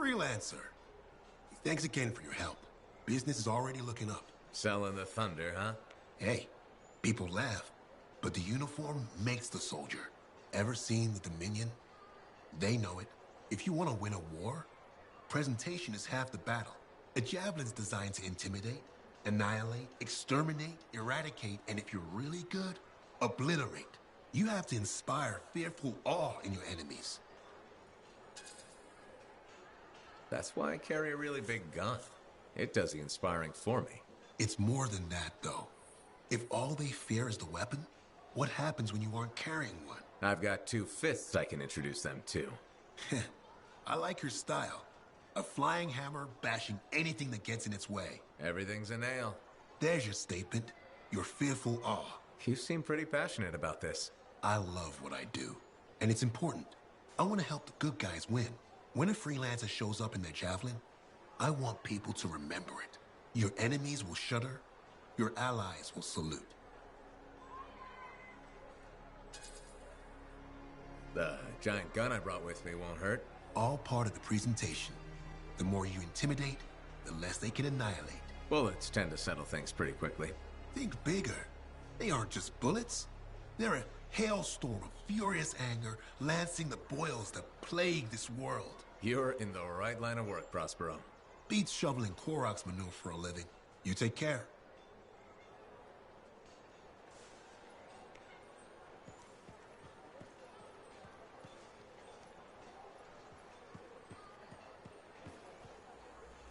Freelancer. Thanks again for your help. Business is already looking up. Selling the thunder, huh? Hey, people laugh, but the uniform makes the soldier. Ever seen the Dominion? They know it. If you want to win a war, presentation is half the battle. A javelin's designed to intimidate, annihilate, exterminate, eradicate, and if you're really good, obliterate. You have to inspire fearful awe in your enemies. That's why I carry a really big gun. It does the inspiring for me. It's more than that, though. If all they fear is the weapon, what happens when you aren't carrying one? I've got 2 fists I can introduce them to. I like your style. A flying hammer bashing anything that gets in its way. Everything's a nail. There's your statement. Your fearful awe. You seem pretty passionate about this. I love what I do. And it's important. I want to help the good guys win. When a freelancer shows up in their javelin, I want people to remember it. Your enemies will shudder. Your allies will salute. The giant gun I brought with me won't hurt. All part of the presentation. The more you intimidate, the less they can annihilate. Bullets tend to settle things pretty quickly. Think bigger. They aren't just bullets. They're a hailstorm of furious anger lancing the boils that plague this world. You're in the right line of work, Prospero. Beats shoveling Clorox manure for a living. You take care.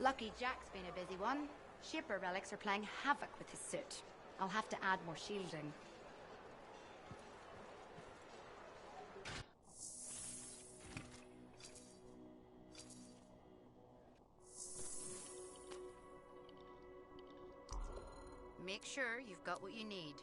Lucky Jack's been a busy one. Shipper relics are playing havoc with his suit. I'll have to add more shielding. Make sure you've got what you need.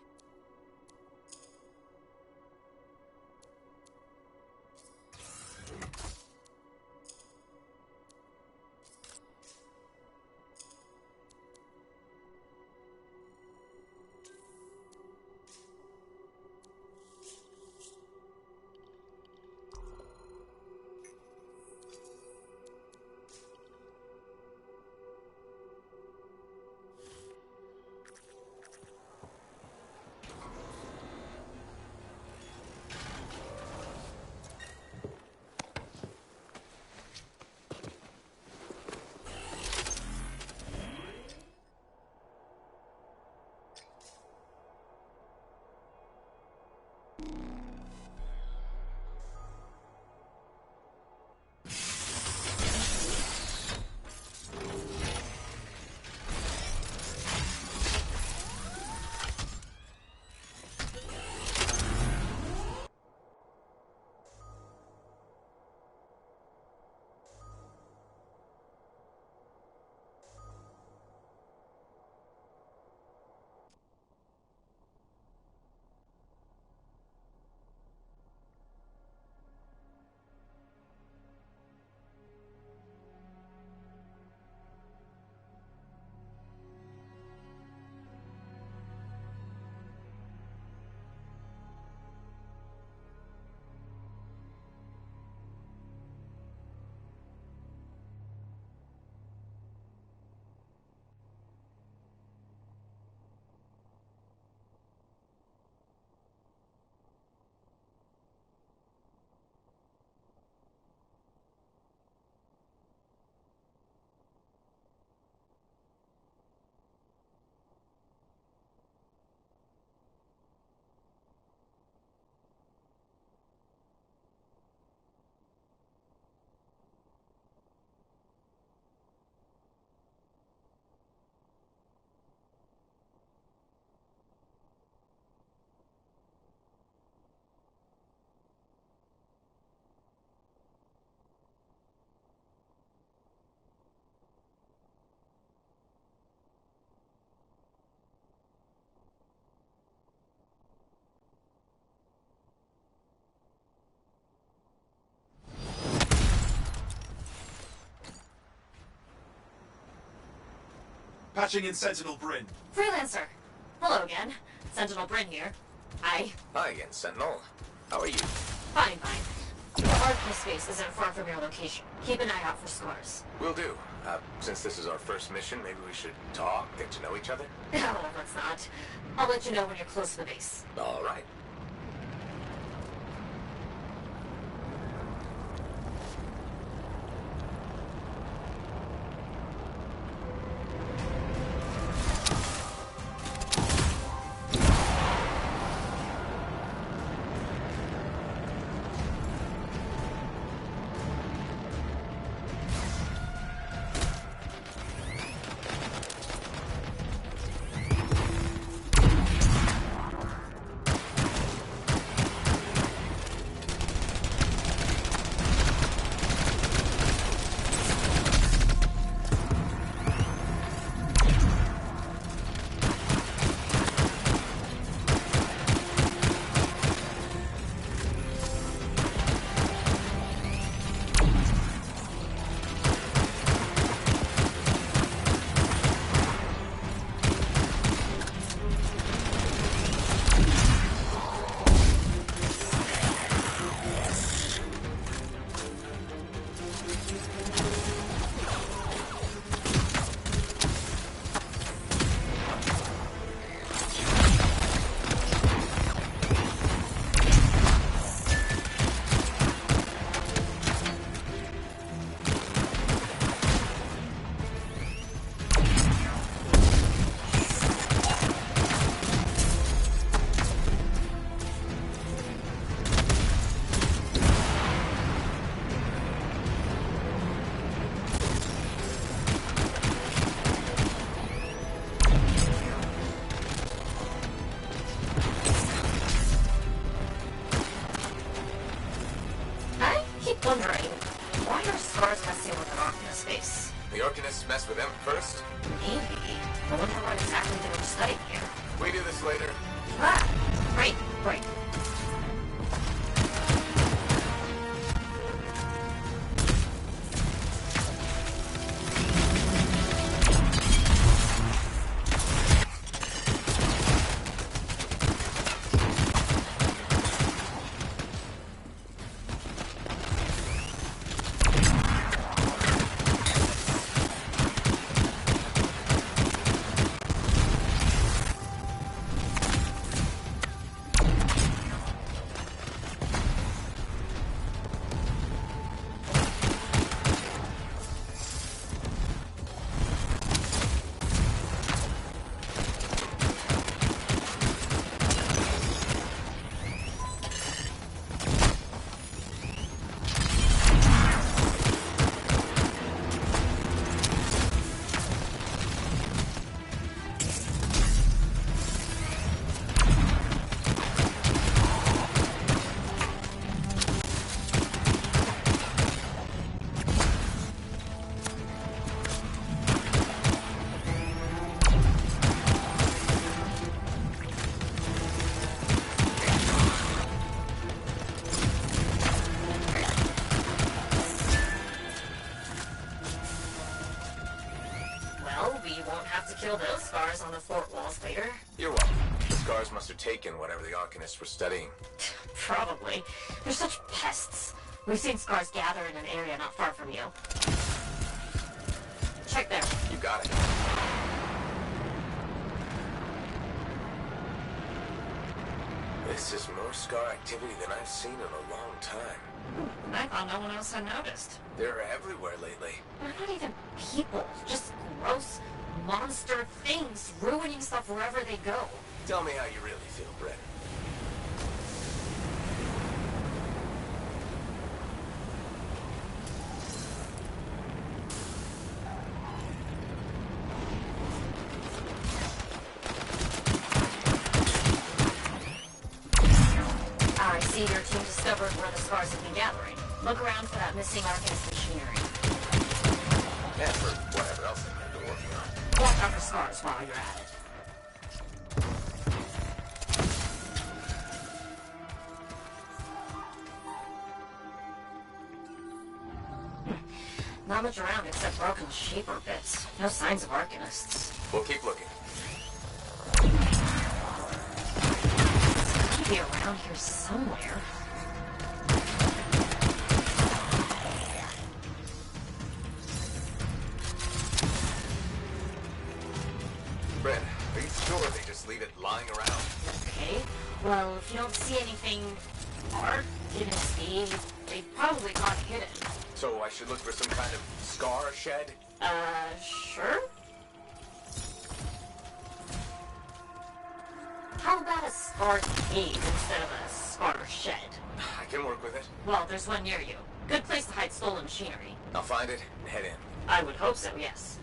Patching in Sentinel Bryn. Freelancer. Hello again. Sentinel Bryn here. Hi again, Sentinel. How are you? Fine. The Artemis base isn't far from your location. Keep an eye out for scars. Will do. Since this is our first mission, maybe we should talk, get to know each other? No, let's not. I'll let you know when you're close to the base. All right. Wondering, why are scars messing with an Artemis base? The Arcanists mess with them first? Maybe. I wonder what exactly they were studying here. We do this later. Ah, right. Kill those scars on the fort walls later. You're welcome. The scars must have taken whatever the Arcanists were studying. Probably. They're such pests. We've seen scars gather in an area not far from you. Check there. You got it. This is more scar activity than I've seen in a long time. I thought no one else had noticed. They're everywhere lately. They're not even people. Just gross monster things ruining stuff wherever they go. Tell me how you really feel, Brett. I see your team discovered where the scars have been gathering. Look around for that missing Arcanist machinery. And for whatever else they might be working on. Watch out for scars while you're at it. Not much around except broken shaper bits. No signs of Arcanists. We'll keep looking. Be around here somewhere. sure they just leave it lying around. Okay, well, if you don't see anything arc-dynasty, they probably got hidden. So I should look for some kind of scar shed? Sure? How about a scar cave instead of a scar shed? I can work with it. Well, there's one near you. Good place to hide stolen machinery. I'll find it and head in. I would hope so, yes.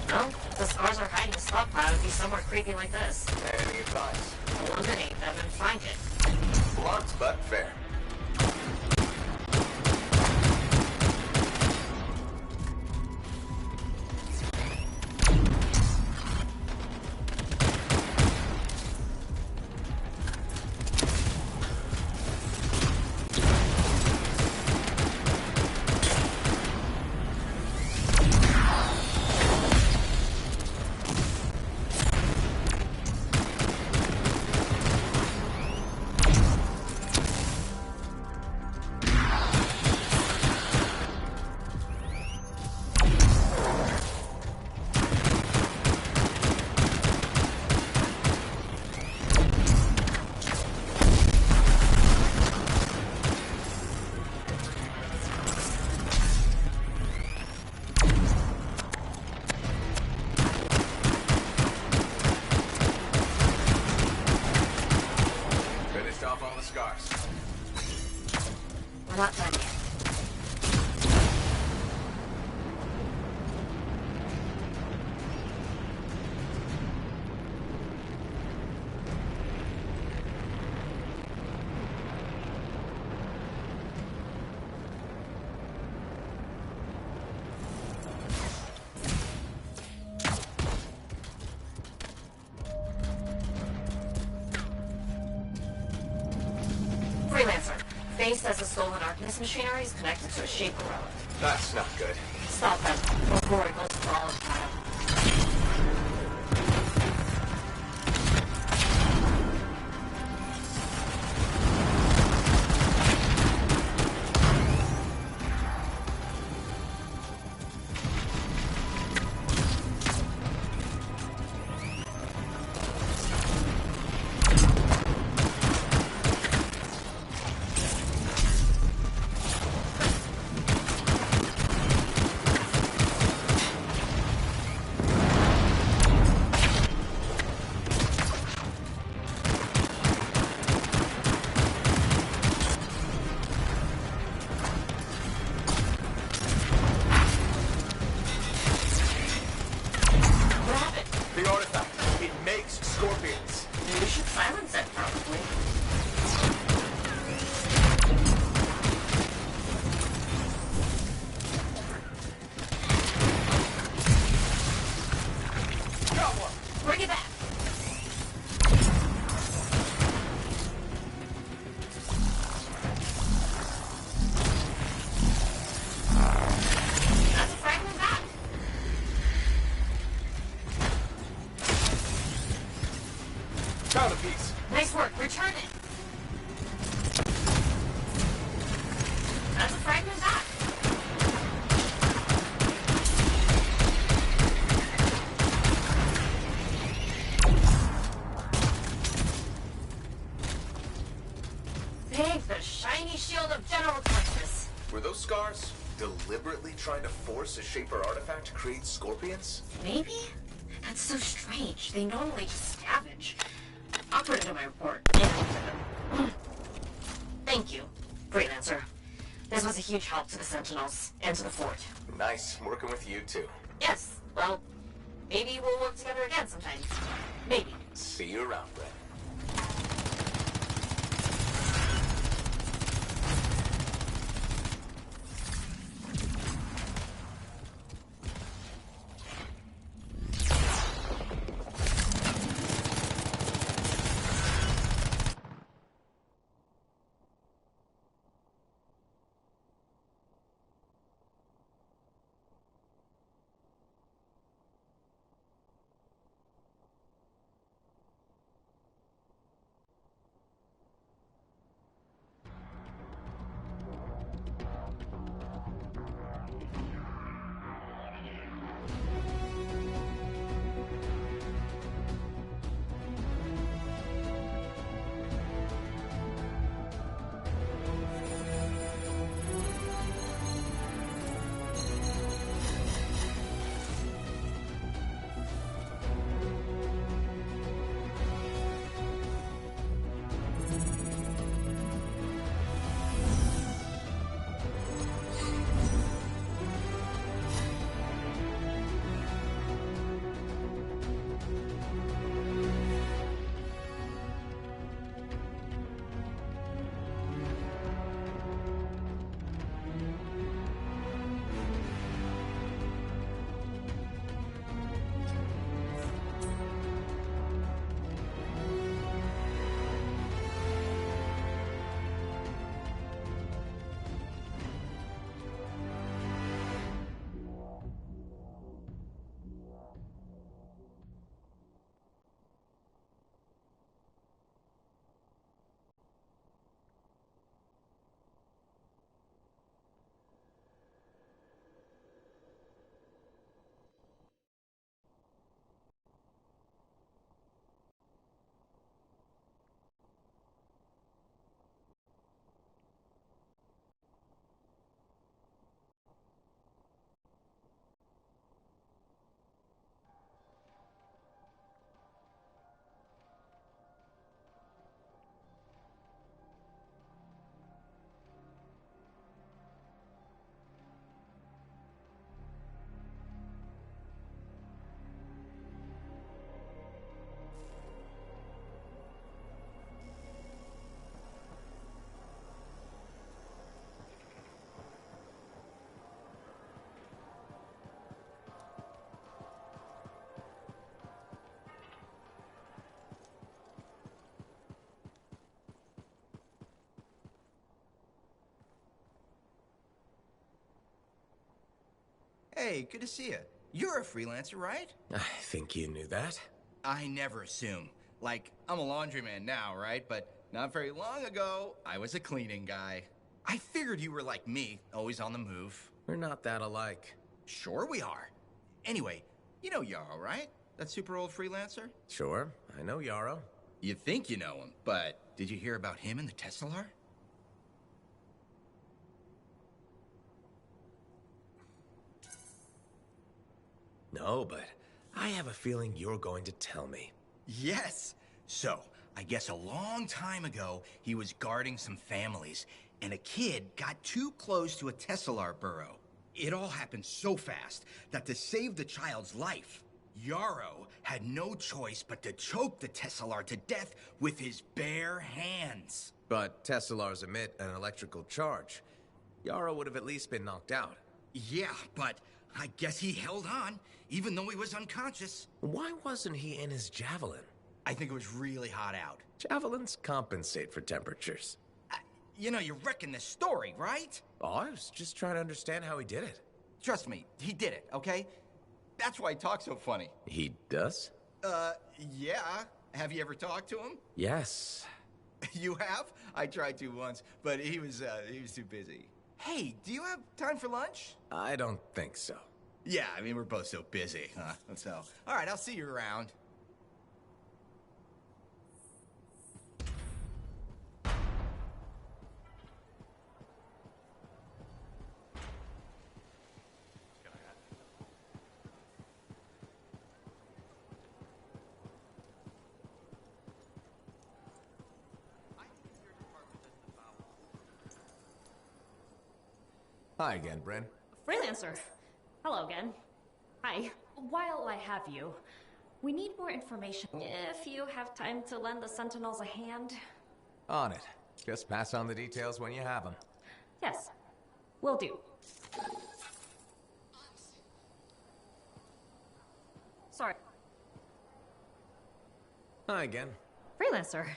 Well, if the scars are hiding a stockpile, it'd be somewhere creepy like this. Any advice? Eliminate them and find it. Blunt but fair. We're not done yet. Freelancer. Faye says the stolen Arcanist machinery is connected to a Shaper relic. That's not good. Stop them before it goes volatile. The artifact, it makes scorpions. We should silence it, probably. Got one. Bring it back. That's a fragment back. Found a piece. Nice work. Return it. That's a fragment back. Thank the shiny shield of General Texas. Were those scars? Deliberately trying to force a Shaper artifact to create scorpions? Maybe? That's so strange. They normally just scavenge. I'll put it in my report. Thank you, Freelancer. This was a huge help to the Sentinels and to the fort. Nice working with you too. Yes, well, maybe we'll work together again sometime. Maybe. See you around, Brett. Hey, good to see you. You're a freelancer, right? I think you knew that. I never assume. Like, I'm a laundryman now, right? But not very long ago, I was a cleaning guy. I figured you were like me, always on the move. We're not that alike. Sure we are. Anyway, you know Yarrow, right? That super old freelancer? Sure, I know Yarrow. You think you know him, but did you hear about him and the Teslar? No, but I have a feeling you're going to tell me. Yes. So, I guess a long time ago, he was guarding some families, and a kid got too close to a Teslar burrow. It all happened so fast that to save the child's life, Yarrow had no choice but to choke the Teslar to death with his bare hands. But Teslars emit an electrical charge. Yarrow would have at least been knocked out. Yeah, but I guess he held on, even though he was unconscious. Why wasn't he in his javelin? I think it was really hot out. Javelins compensate for temperatures. You know, you're wrecking this story, right? Oh, I was just trying to understand how he did it. Trust me, he did it, okay? That's why he talks so funny. He does? Yeah. Have you ever talked to him? Yes. You have? I tried to once, but he was too busy. Hey, do you have time for lunch? I don't think so. Yeah, I mean, we're both so busy, huh? So, all right, I'll see you around. Hi again, Bryn. Freelancer. Hello again. Hi. While I have you, we need more information. If you have time to lend the Sentinels a hand. On it. Just pass on the details when you have them. Yes, will do. Sorry. Hi again. Freelancer.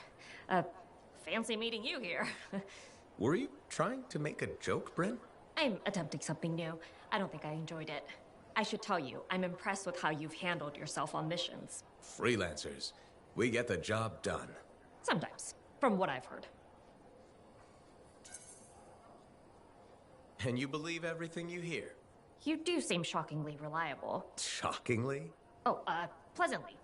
Fancy meeting you here. Were you trying to make a joke, Bryn? I'm attempting something new. I don't think I enjoyed it. I should tell you, I'm impressed with how you've handled yourself on missions. Freelancers. We get the job done. Sometimes, from what I've heard. And you believe everything you hear? You do seem shockingly reliable. Shockingly? Oh, pleasantly.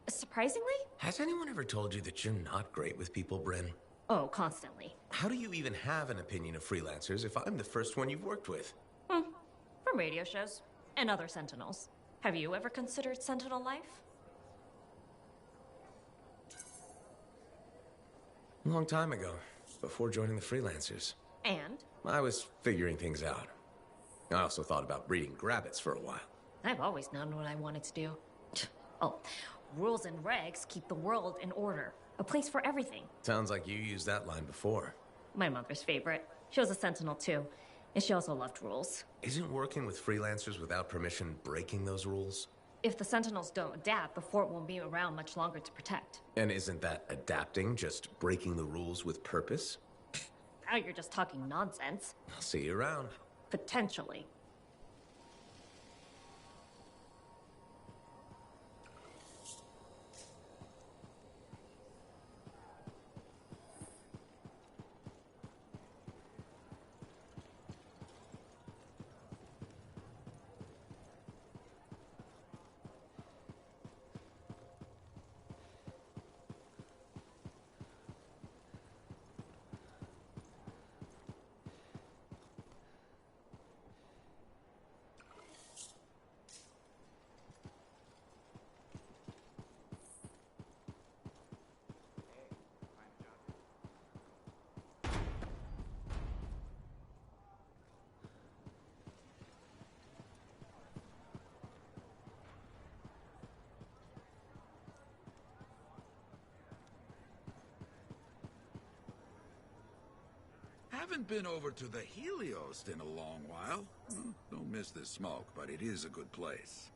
Surprisingly? Has anyone ever told you that you're not great with people, Bryn? Oh, constantly. How do you even have an opinion of freelancers if I'm the first one you've worked with? From radio shows and other Sentinels. Have you ever considered Sentinel life? A long time ago, before joining the freelancers. And? I was figuring things out. I also thought about breeding grabbits for a while. I've always known what I wanted to do. Oh, rules and regs keep the world in order. A place for everything. Sounds like you used that line before. My mother's favorite. She was a Sentinel too. And she also loved rules. Isn't working with freelancers without permission breaking those rules? If the Sentinels don't adapt, the fort won't be around much longer to protect. And isn't that adapting just breaking the rules with purpose? Now you're just talking nonsense. I'll see you around. Potentially. Haven't been over to the Helios in a long while. Don't miss this smoke, but it is a good place.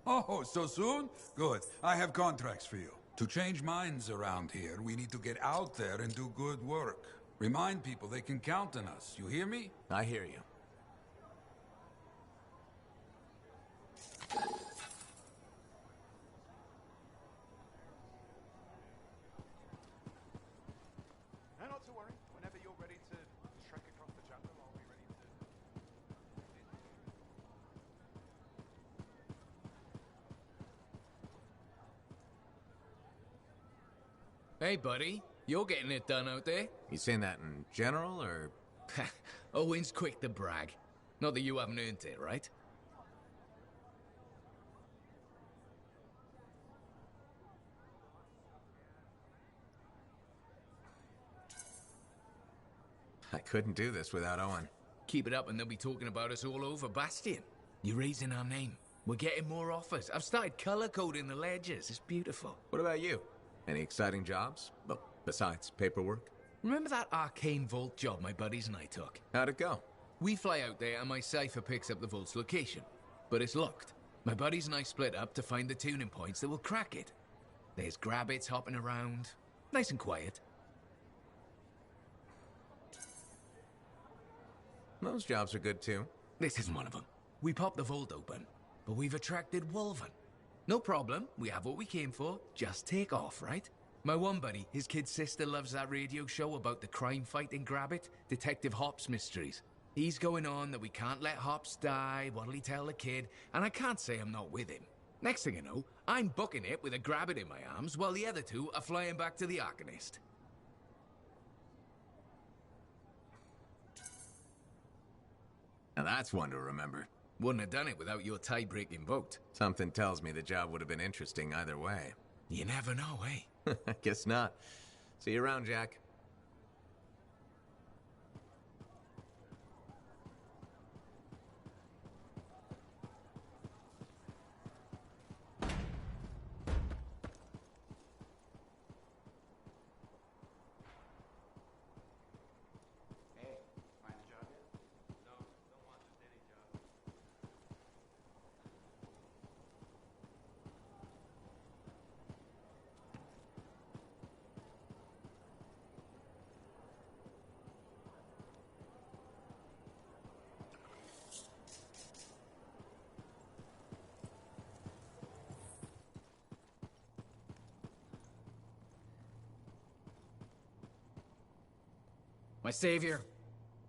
Oh, so soon? Good. I have contracts for you. To change minds around here, we need to get out there and do good work. Remind people they can count on us. You hear me? I hear you. Not to worry. Whenever you're ready to trek across the jungle, I'll be ready to... Hey, buddy. You're getting it done out there. You saying that in general, or...? Owen's quick to brag. Not that you haven't earned it, right? I couldn't do this without Owen. Keep it up and they'll be talking about us all over Bastion. You're raising our name. We're getting more offers. I've started color-coding the ledgers. It's beautiful. What about you? Any exciting jobs? Well, besides paperwork? Remember that arcane vault job my buddies and I took? How'd it go? We fly out there and my cipher picks up the vault's location. But it's locked. My buddies and I split up to find the tuning points that will crack it. There's grabbits hopping around. Nice and quiet. Those jobs are good too. This isn't one of them. We popped the vault open, but we've attracted Wolven. No problem, we have what we came for. Just take off, right? My one buddy, his kid's sister loves that radio show about the crime fight in Grabbit, Detective Hops Mysteries. He's going on that we can't let Hops die, what'll he tell the kid, and I can't say I'm not with him. Next thing I know, I'm booking it with a Grabbit in my arms, while the other two are flying back to the Arcanist. Now that's one to remember. Wouldn't have done it without your tie-breaking vote. Something tells me the job would have been interesting either way. You never know, eh? Guess not. See you around, Jack. My savior.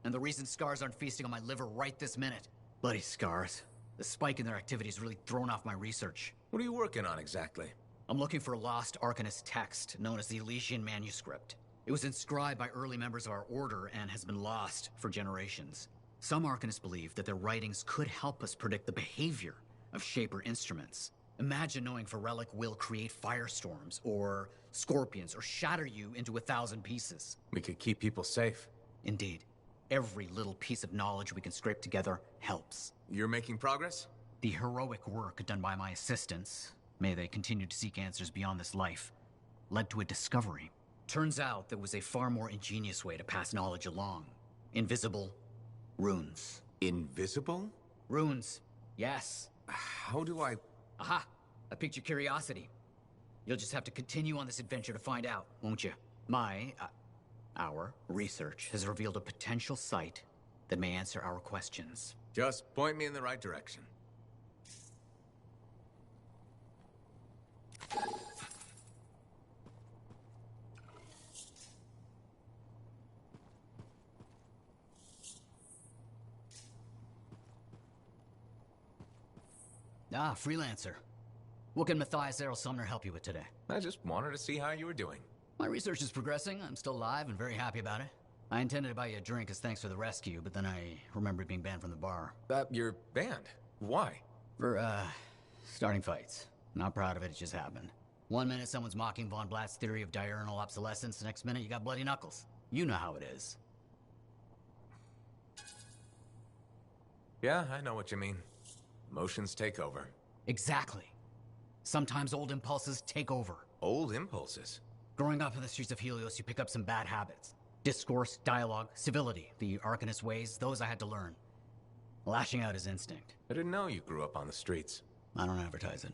And the reason scars aren't feasting on my liver right this minute. Bloody scars. The spike in their activity has really thrown off my research. What are you working on exactly? I'm looking for a lost Arcanist text known as the Elysian Manuscript. It was inscribed by early members of our order and has been lost for generations. Some Arcanists believe that their writings could help us predict the behavior of Shaper instruments. Imagine knowing if a relic will create firestorms, or scorpions, or shatter you into 1,000 pieces. We could keep people safe. Indeed. Every little piece of knowledge we can scrape together helps. You're making progress? The heroic work done by my assistants, may they continue to seek answers beyond this life, led to a discovery. Turns out there was a far more ingenious way to pass knowledge along. Invisible runes. Invisible? Runes, yes. How do I... Aha! I piqued your curiosity. You'll just have to continue on this adventure to find out, won't you? Our research has revealed a potential site that may answer our questions. Just point me in the right direction. Ah, freelancer. What can Matthias Errol Sumner help you with today? I just wanted to see how you were doing. My research is progressing. I'm still alive and very happy about it. I intended to buy you a drink as thanks for the rescue, but then I remembered being banned from the bar. You're banned? Why? For, starting fights. Not proud of it, it just happened. One minute someone's mocking Von Blatt's theory of diurnal obsolescence, the next minute you got bloody knuckles. You know how it is. Yeah, I know what you mean. Emotions take over. Exactly. Sometimes old impulses take over. Old impulses? Growing up in the streets of Helios, you pick up some bad habits. Discourse, dialogue, civility, the Arcanist ways, those I had to learn. Lashing out is instinct. I didn't know you grew up on the streets. I don't advertise it.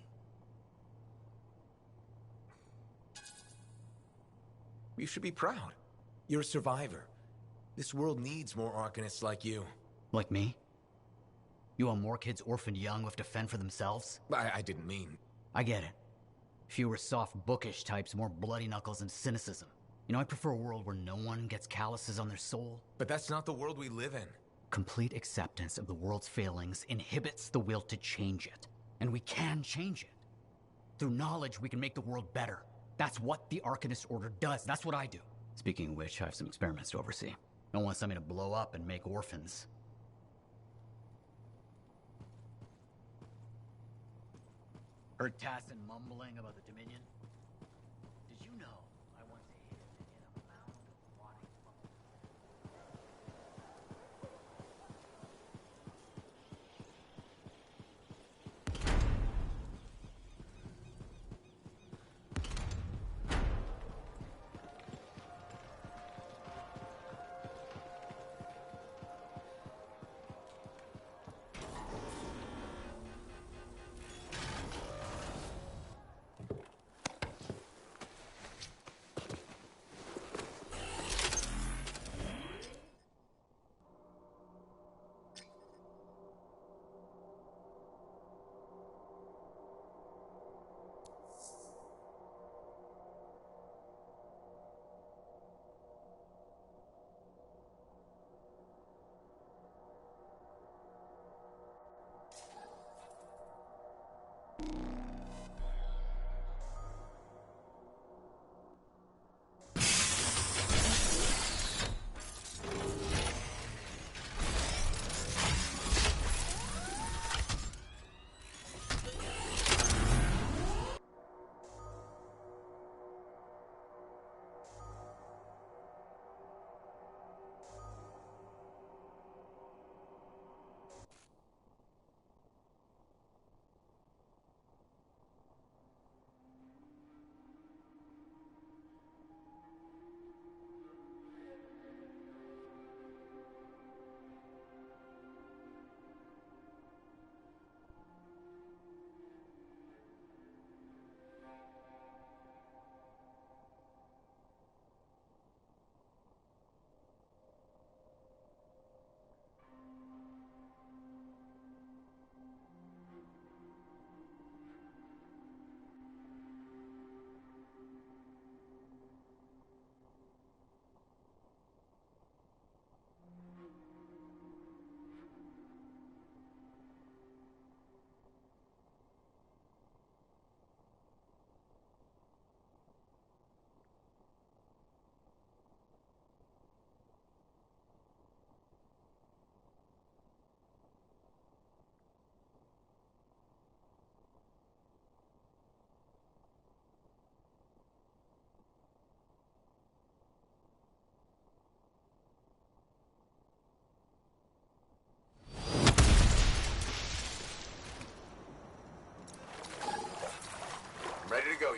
You should be proud. You're a survivor. This world needs more Arcanists like you. Like me? You want more kids orphaned young who have to fend for themselves? I didn't mean... I get it. Fewer soft, bookish types, more bloody knuckles and cynicism. You know, I prefer a world where no one gets calluses on their soul. But that's not the world we live in. Complete acceptance of the world's failings inhibits the will to change it. And we can change it. Through knowledge, we can make the world better. That's what the Arcanist Order does. That's what I do. Speaking of which, I have some experiments to oversee. Don't want something to blow up and make orphans. Heard Tassin mumbling about the Dominion? Did you know I once hid in a mound of rotting rubble?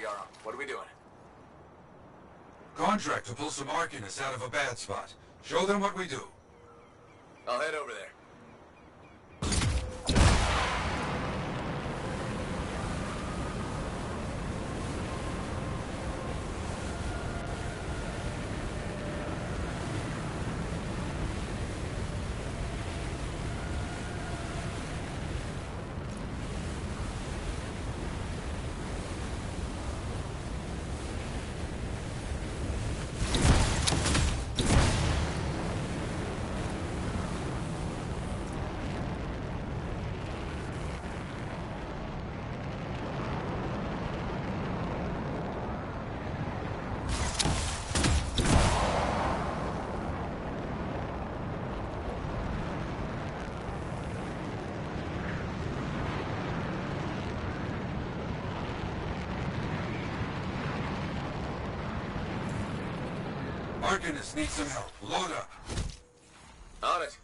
Yarrow. What are we doing? Contract to pull some Arcanists out of a bad spot. Show them what we do. I'll head over there. Arcanists need some help. Load up. On it.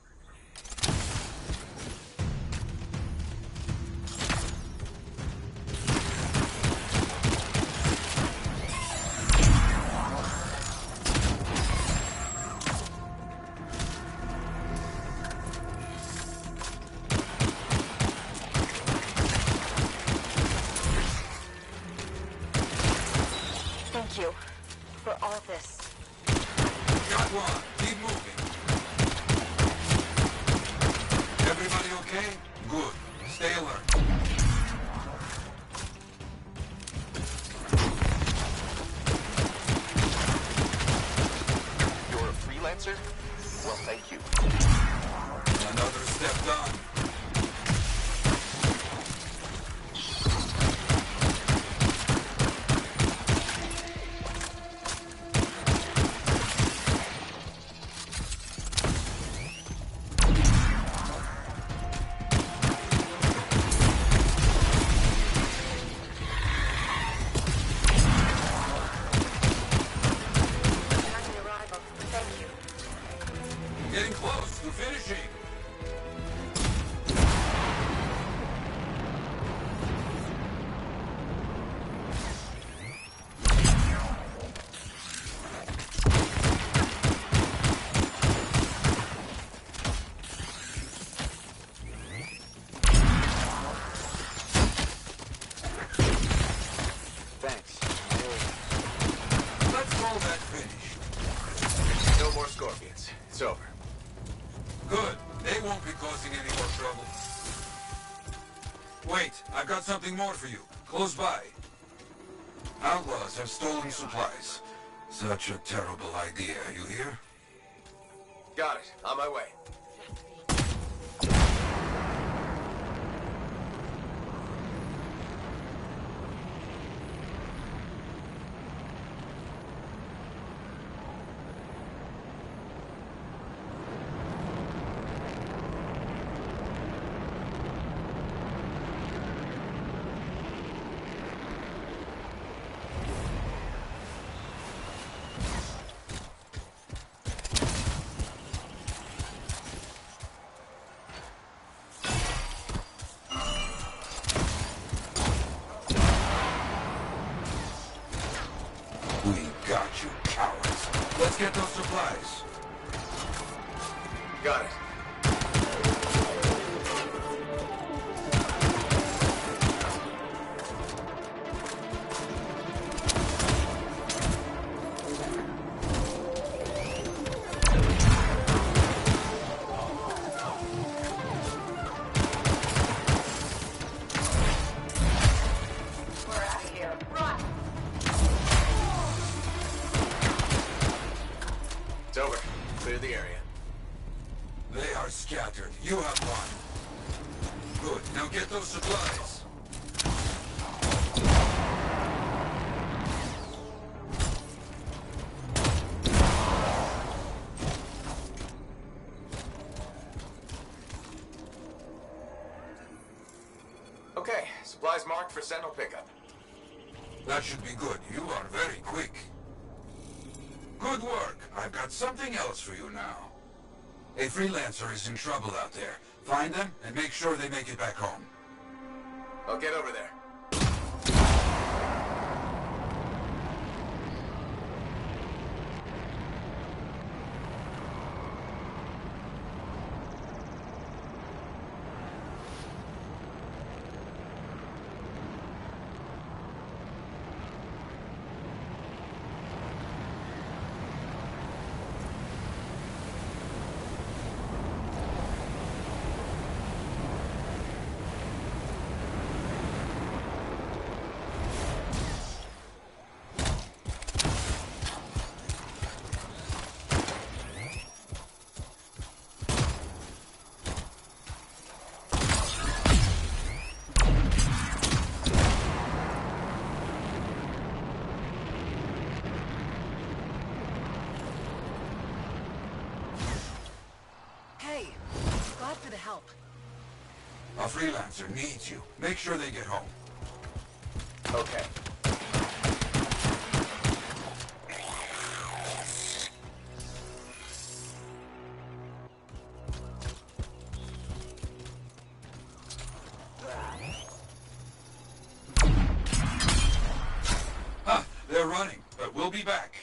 Thank you for all this. Got one. Keep moving. Everybody okay? Good. Stay alert. You're a freelancer? Well, thank you. Another step done. Getting close to finishing. Thanks. Let's call that finished. No more scorpions. It's over. Good. They won't be causing any more trouble. Wait, I've got something more for you. Close by. Outlaws have stolen supplies. Such a terrible idea, you hear? Got it. On my way. We got you, cowards. Let's get those supplies. Got it. We're out of here. Run! It's over. Clear the area. They are scattered. You have one. Good. Now get those supplies. Okay, supplies marked for Sentinel pickup. That should be good. You are very quick. Good work. I've got something else for you now. A freelancer is in trouble out there. Find them and make sure they make it back home. I'll get over there. for the help. A freelancer needs you. Make sure they get home. Okay. Huh, they're running, but we'll be back.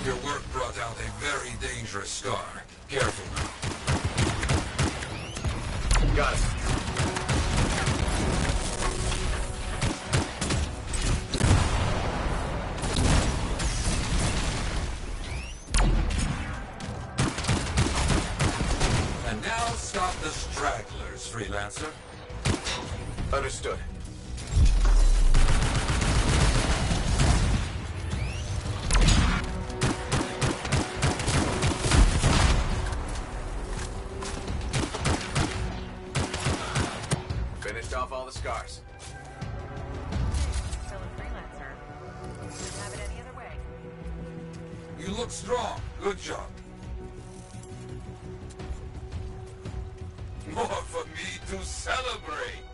Your work brought out a very dangerous scar. Careful now. Got it. And now stop the stragglers, freelancer. Understood. Finished off all the scars. Still a freelancer. Couldn't have it any other way. You look strong. Good job. More for me to celebrate.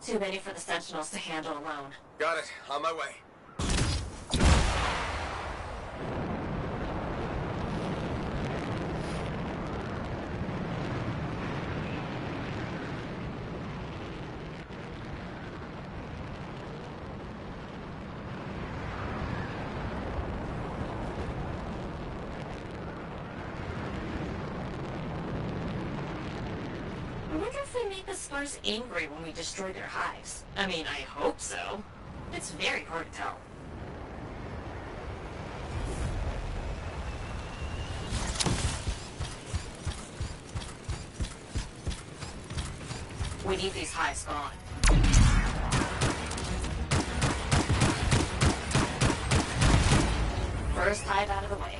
Too many for the Sentinels to handle alone. Got it. On my way. I wonder if we make the Scars angry when we destroy their hives. I mean, I hope so. It's very hard to tell. We need these hives gone. First hive out of the way.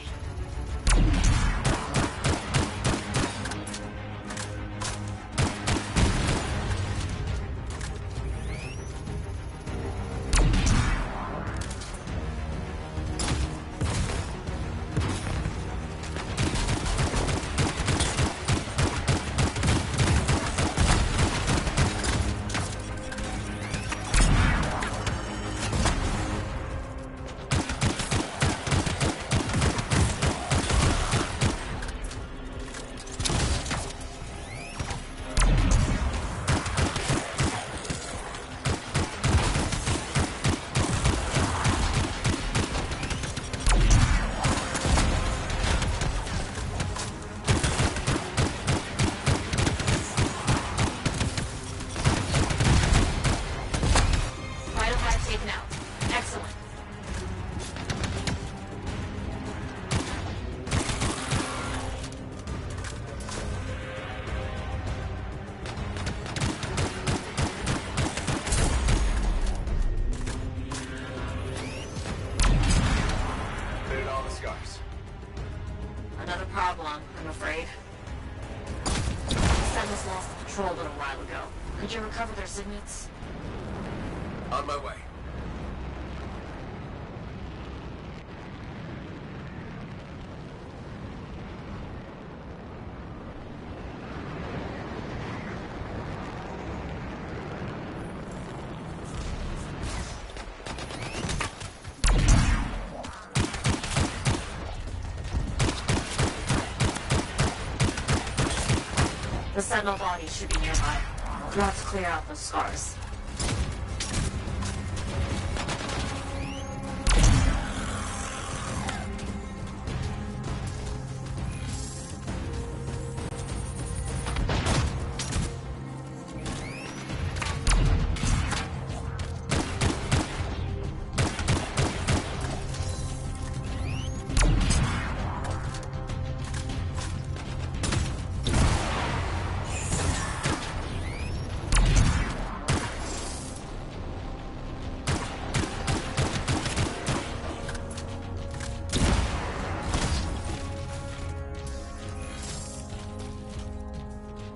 Another problem, I'm afraid. Sentinels lost the patrol a little while ago. Could you recover their signets? On my way. The Sentinel body should be nearby. We'll have to clear out those scars.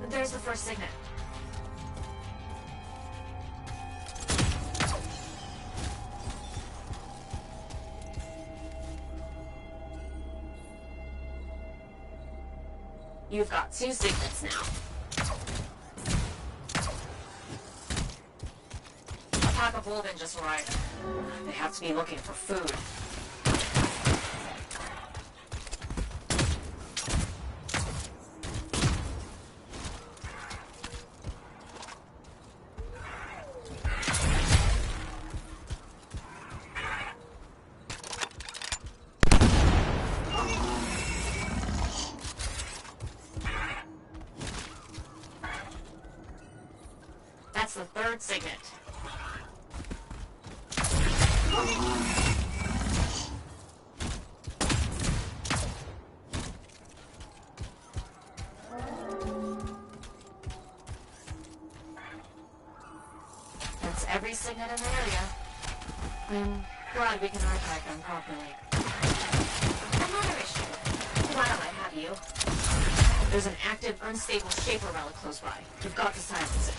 There's the first signet. You've got 2 signets now. A pack of Wolven just arrived. They have to be looking for food. That's the 3rd signet. That's every signet in the area. I'm glad we can archive them properly. Another issue. While I have you, there's an active, unstable Shaper relic close by. You've got to silence it.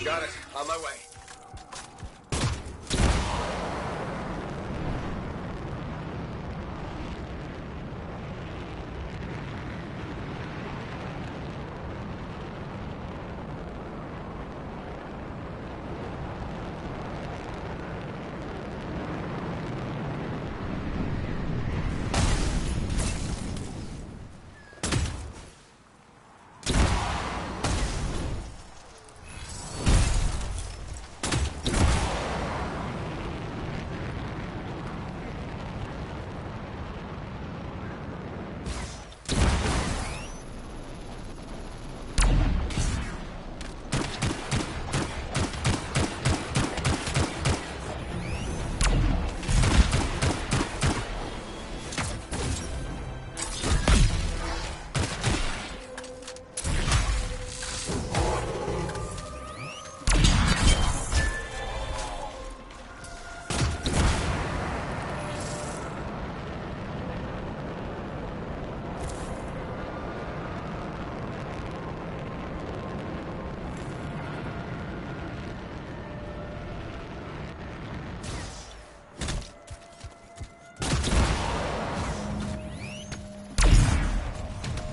Got it. On my way.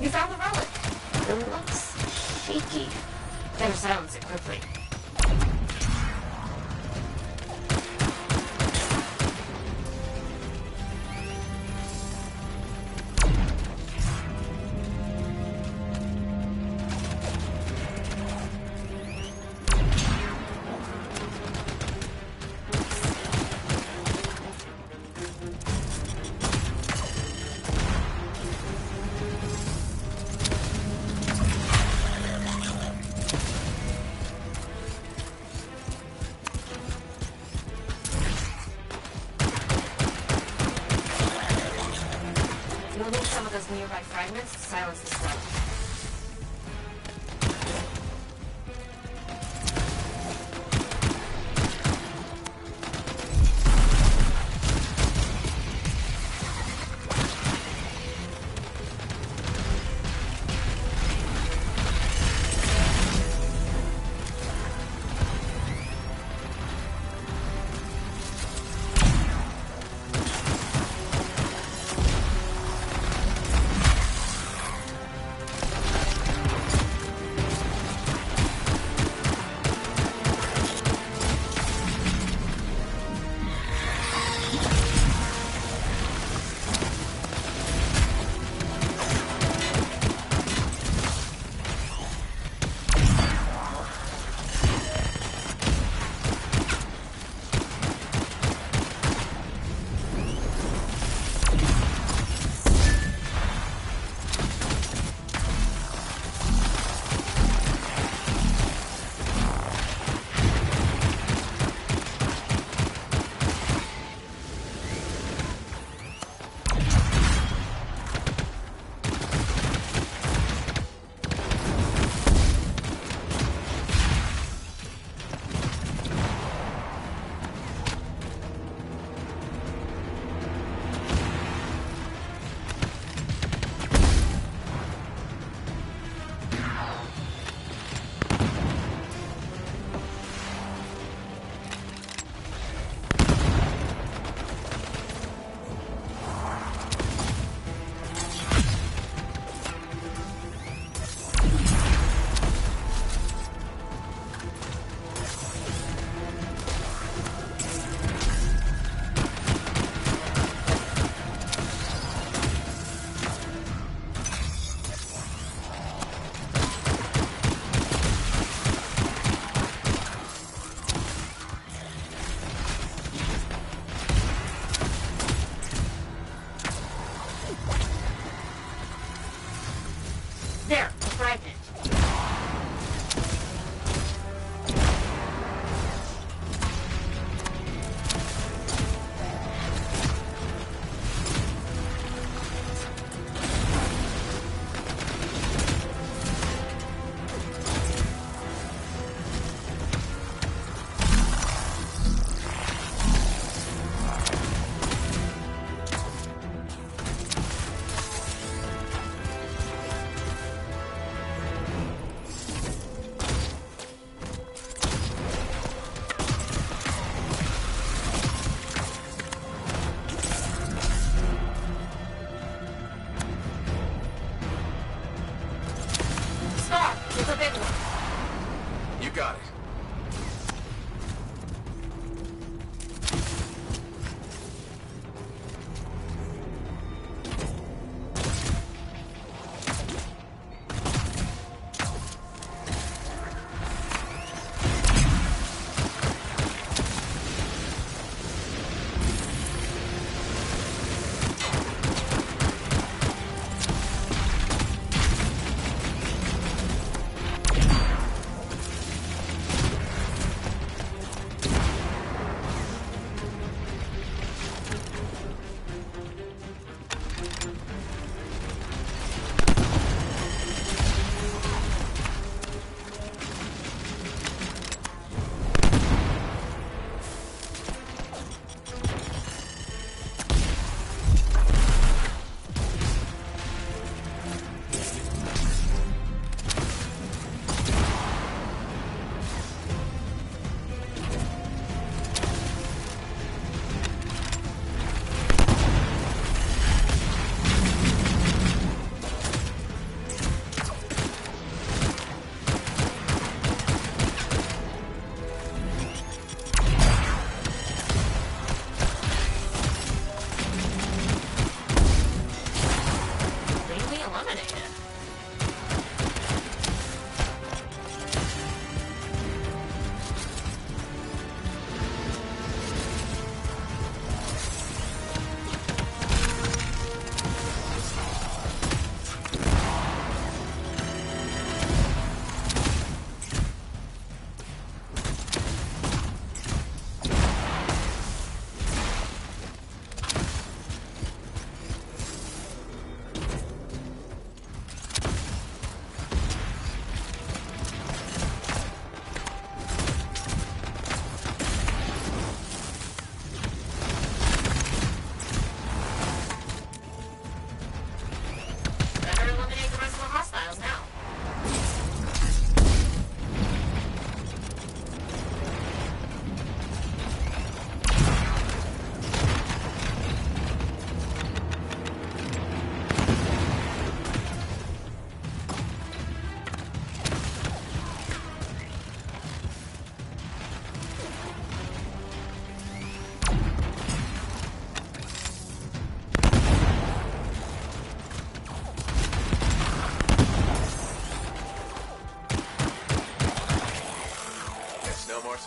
We found the relic. It looks shaky. Better silence it quickly. Moving some of those nearby fragments to silence the smoke.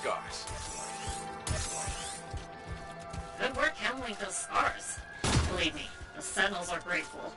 scars. Good work handling those scars. Believe me, the Sentinels are grateful.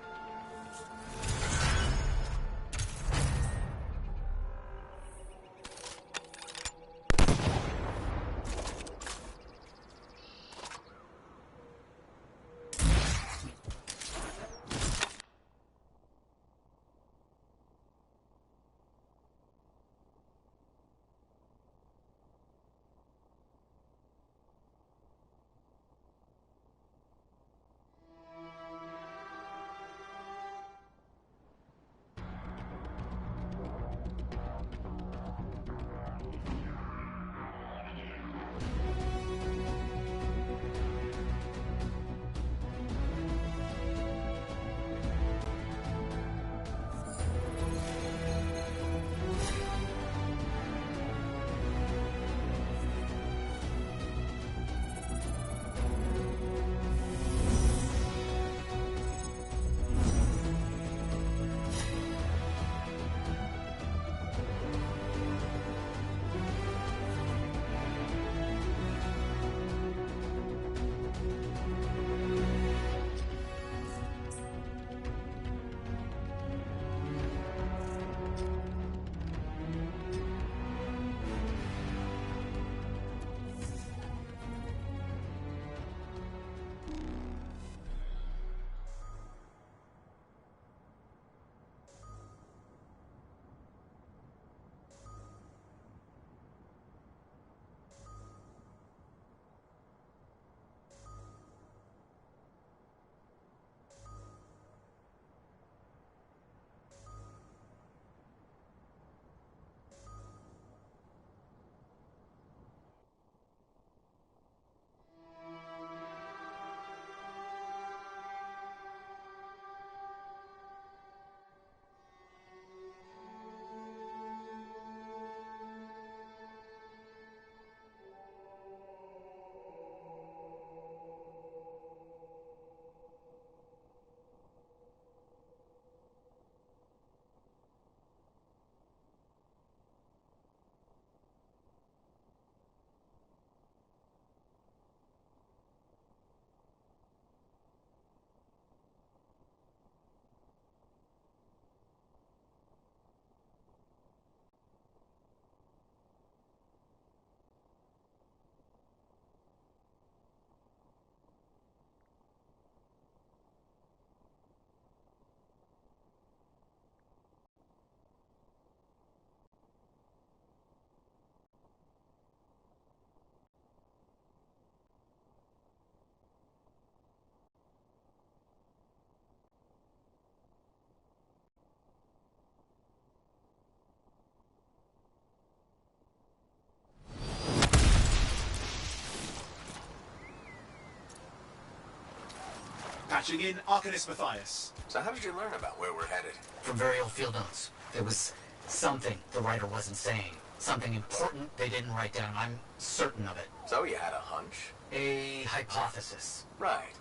Patching in Arcanist Matthias. So how did you learn about where we're headed? From very old field notes. There was something the writer wasn't saying. Something important they didn't write down. I'm certain of it. So you had a hunch? A hypothesis. Right.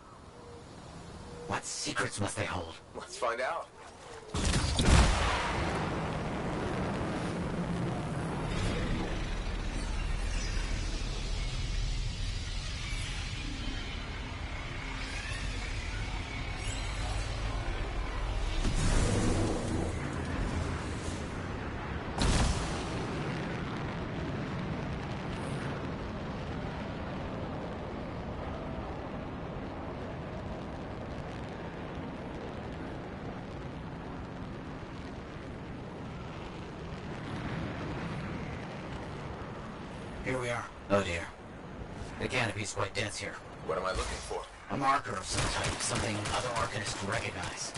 What secrets must they hold? Let's find out. Here we are. Oh dear. The canopy's quite dense here. What am I looking for? A marker of some type, something other Arcanists recognize.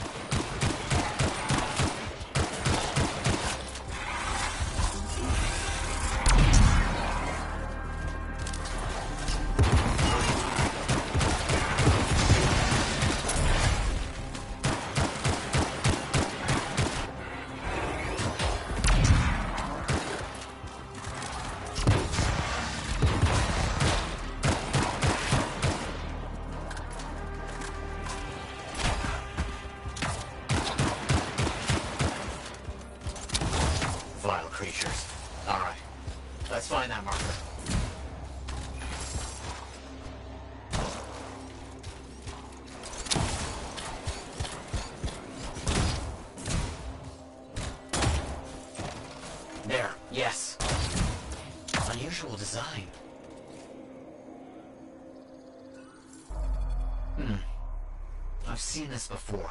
I've seen this before.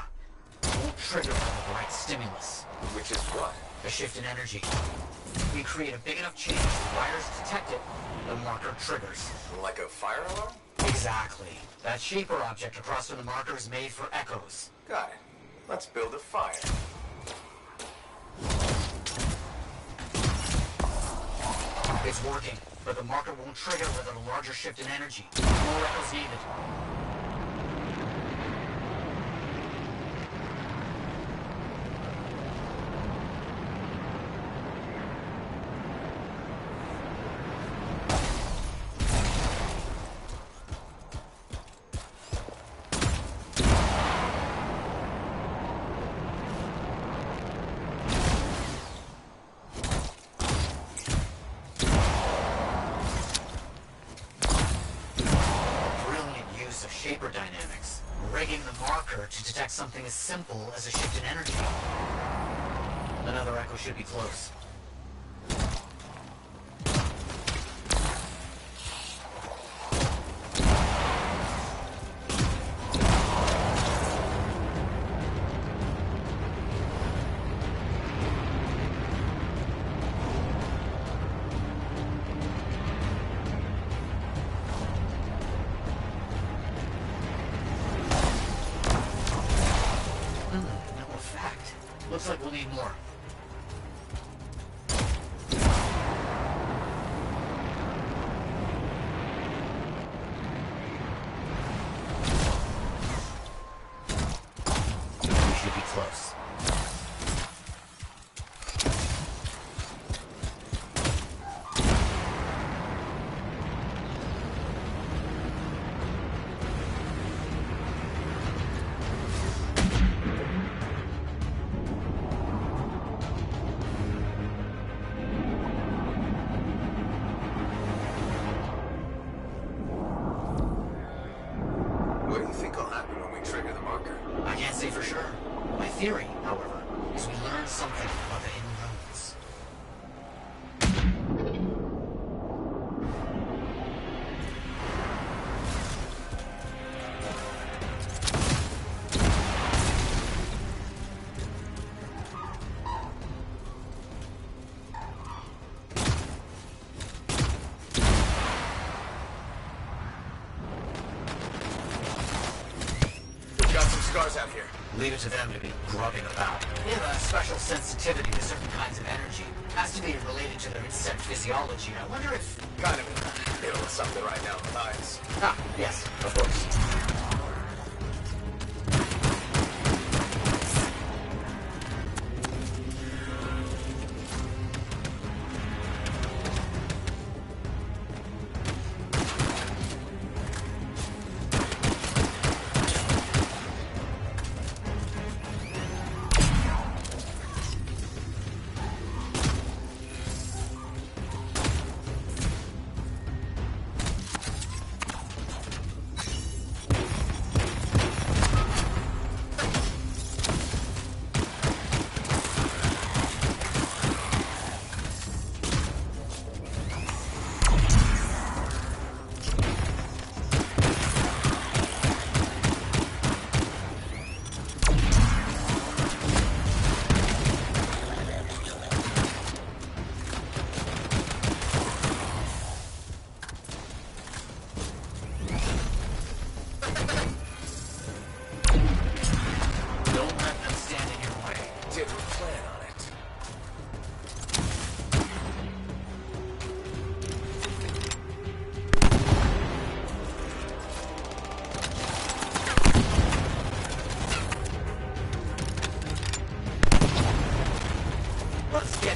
It won't trigger on the right stimulus. Which is what? A shift in energy. We create a big enough change, the wires detect it, the marker triggers. Like a fire alarm? Exactly. That shaper object across from the marker is made for echoes. Got it. Let's build a fire. It's working, but the marker won't trigger without a larger shift in energy. More echoes needed. Shaper dynamics, rigging the marker to detect something as simple as a shift in energy. Another echo should be close. Looks like we'll need more. We should be close. What do you think will happen when we trigger the marker? I can't say for sure. My theory, however, is we learn something about the hidden roads. Scars out here. Leave it to them to be grubbing about. They have a special sensitivity to certain kinds of energy. Has to be related to their insect physiology. I wonder if... Kind of in the middle of something right now with eyes. Ah, yes, of course.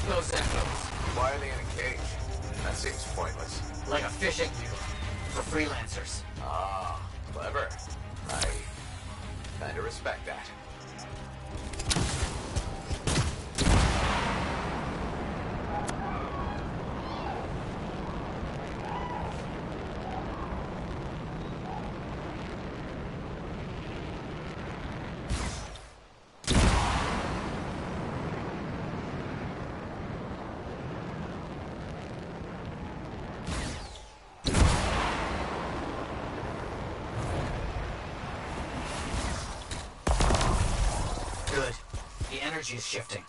Those echoes. Why are they in a cage? That seems pointless. Like a fishing lure for freelancers. Ah, clever. I kinda respect that. Good. The energy is shifting.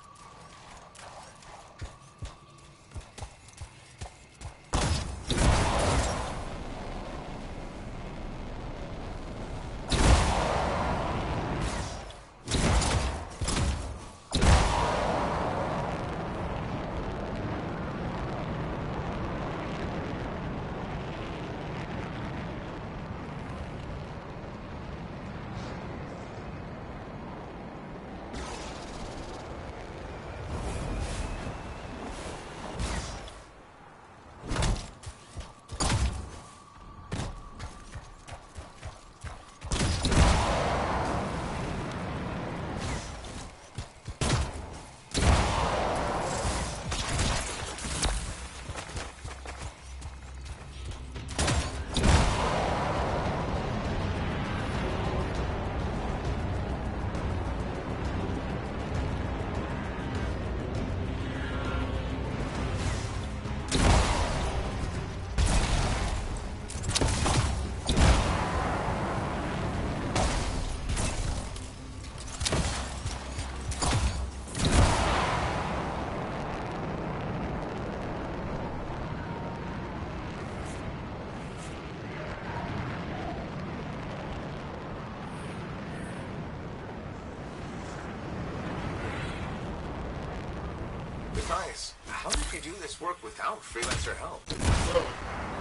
Nice. How did you do this work without freelancer help? Slowly,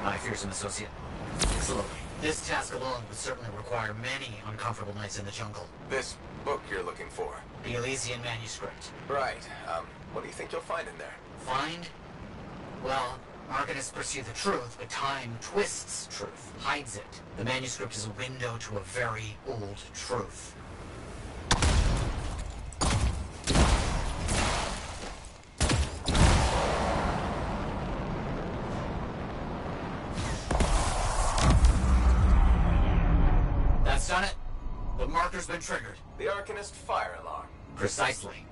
my fearsome associate. Slowly. This task alone would certainly require many uncomfortable nights in the jungle. This book you're looking for? The Elysian manuscript. Right. What do you think you'll find in there? Find? Well, Arcanists pursue the truth, but time twists truth, hides it. The manuscript is a window to a very old truth. That's done it. The marker's been triggered. The Arcanist fire alarm. Precisely.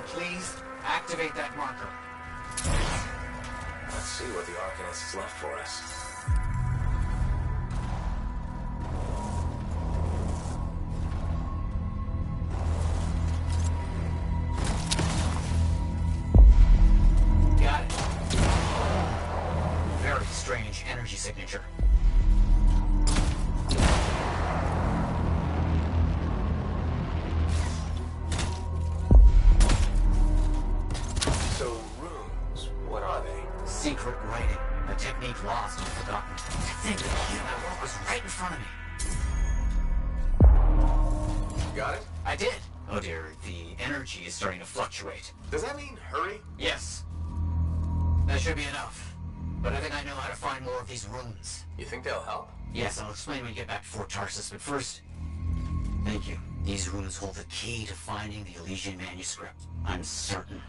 Please activate that marker. Let's see what the Arcanist has left for us. Got it. Very strange energy signature. forgotten. To think that the key to my work was right in front of me. Got it? I did. Oh dear, the energy is starting to fluctuate. Does that mean hurry? Yes. That should be enough. But I think I know how to find more of these runes. You think they'll help? Yes, I'll explain when we get back to Fort Tarsus, but first... Thank you. These runes hold the key to finding the Elysian manuscript. I'm certain.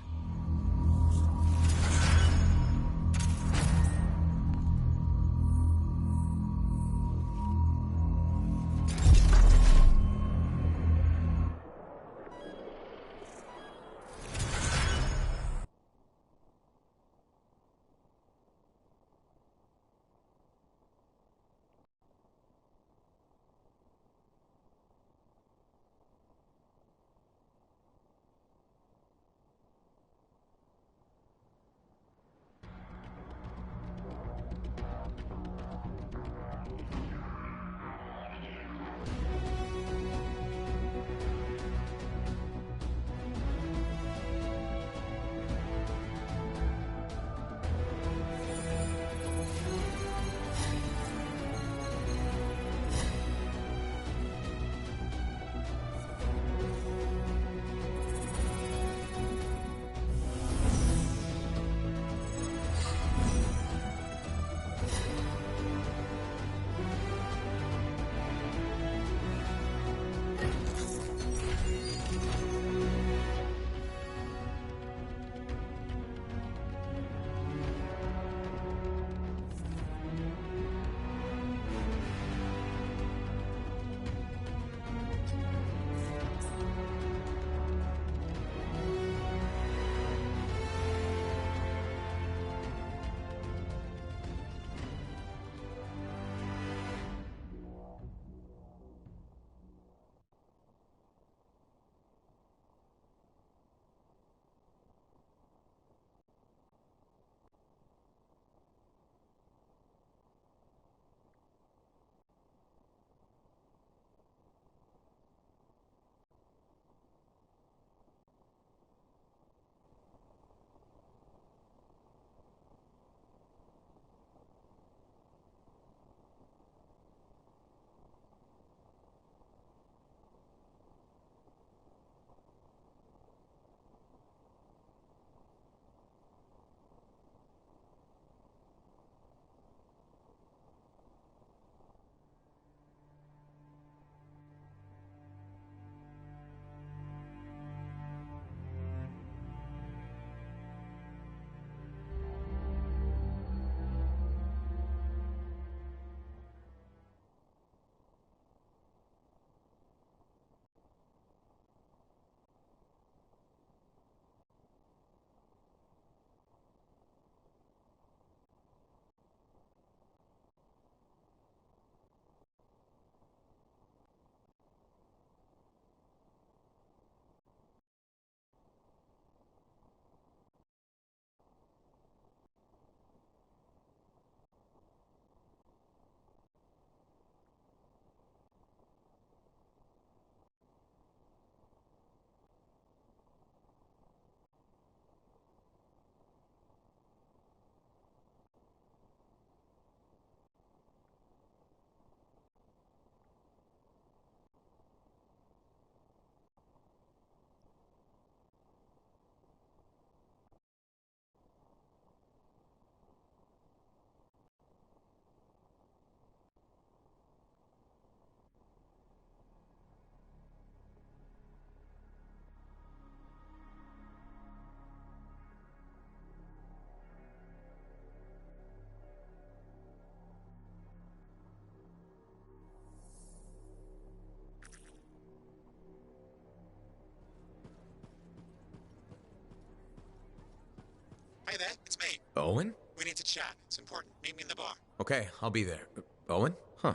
Hey there, it's me. Owen? We need to chat. It's important. Meet me in the bar. Okay, I'll be there. Owen? Huh.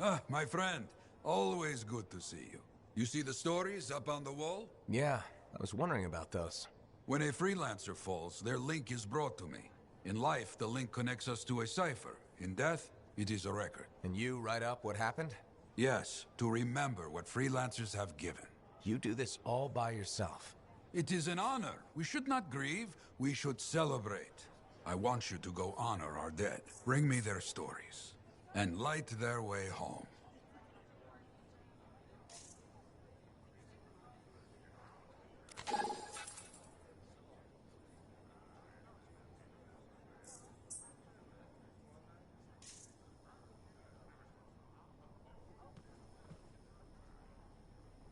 Ah, my friend. Always good to see you. You see the stories up on the wall? Yeah, I was wondering about those. When a freelancer falls, their link is brought to me. In life, the link connects us to a cipher. In death, it is a record. And you write up what happened? Yes, to remember what freelancers have given. You do this all by yourself. It is an honor. We should not grieve, we should celebrate. I want you to go honor our dead. Bring me their stories, and light their way home.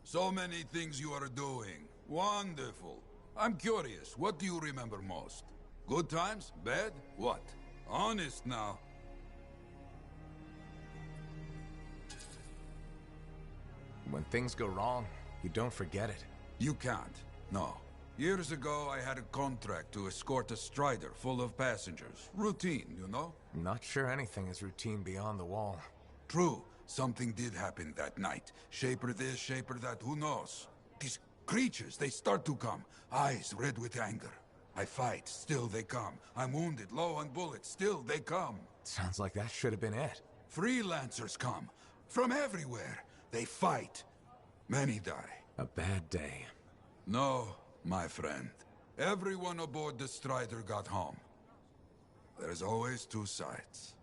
So many things you are doing. Wonderful. I'm curious, what do you remember most? Good times? Bad? What? Honest now. When things go wrong, you don't forget it. You can't. No. Years ago, I had a contract to escort a Strider full of passengers. Routine, you know? I'm not sure anything is routine beyond the wall. True. Something did happen that night. Shaper this, shaper that, who knows? These creatures, they start to come. Eyes red with anger. I fight, still they come. I'm wounded, low on bullets, still they come. Sounds like that should have been it. Freelancers come. From everywhere. They fight. Many die. A bad day. No, my friend. Everyone aboard the Strider got home. There's always two sides.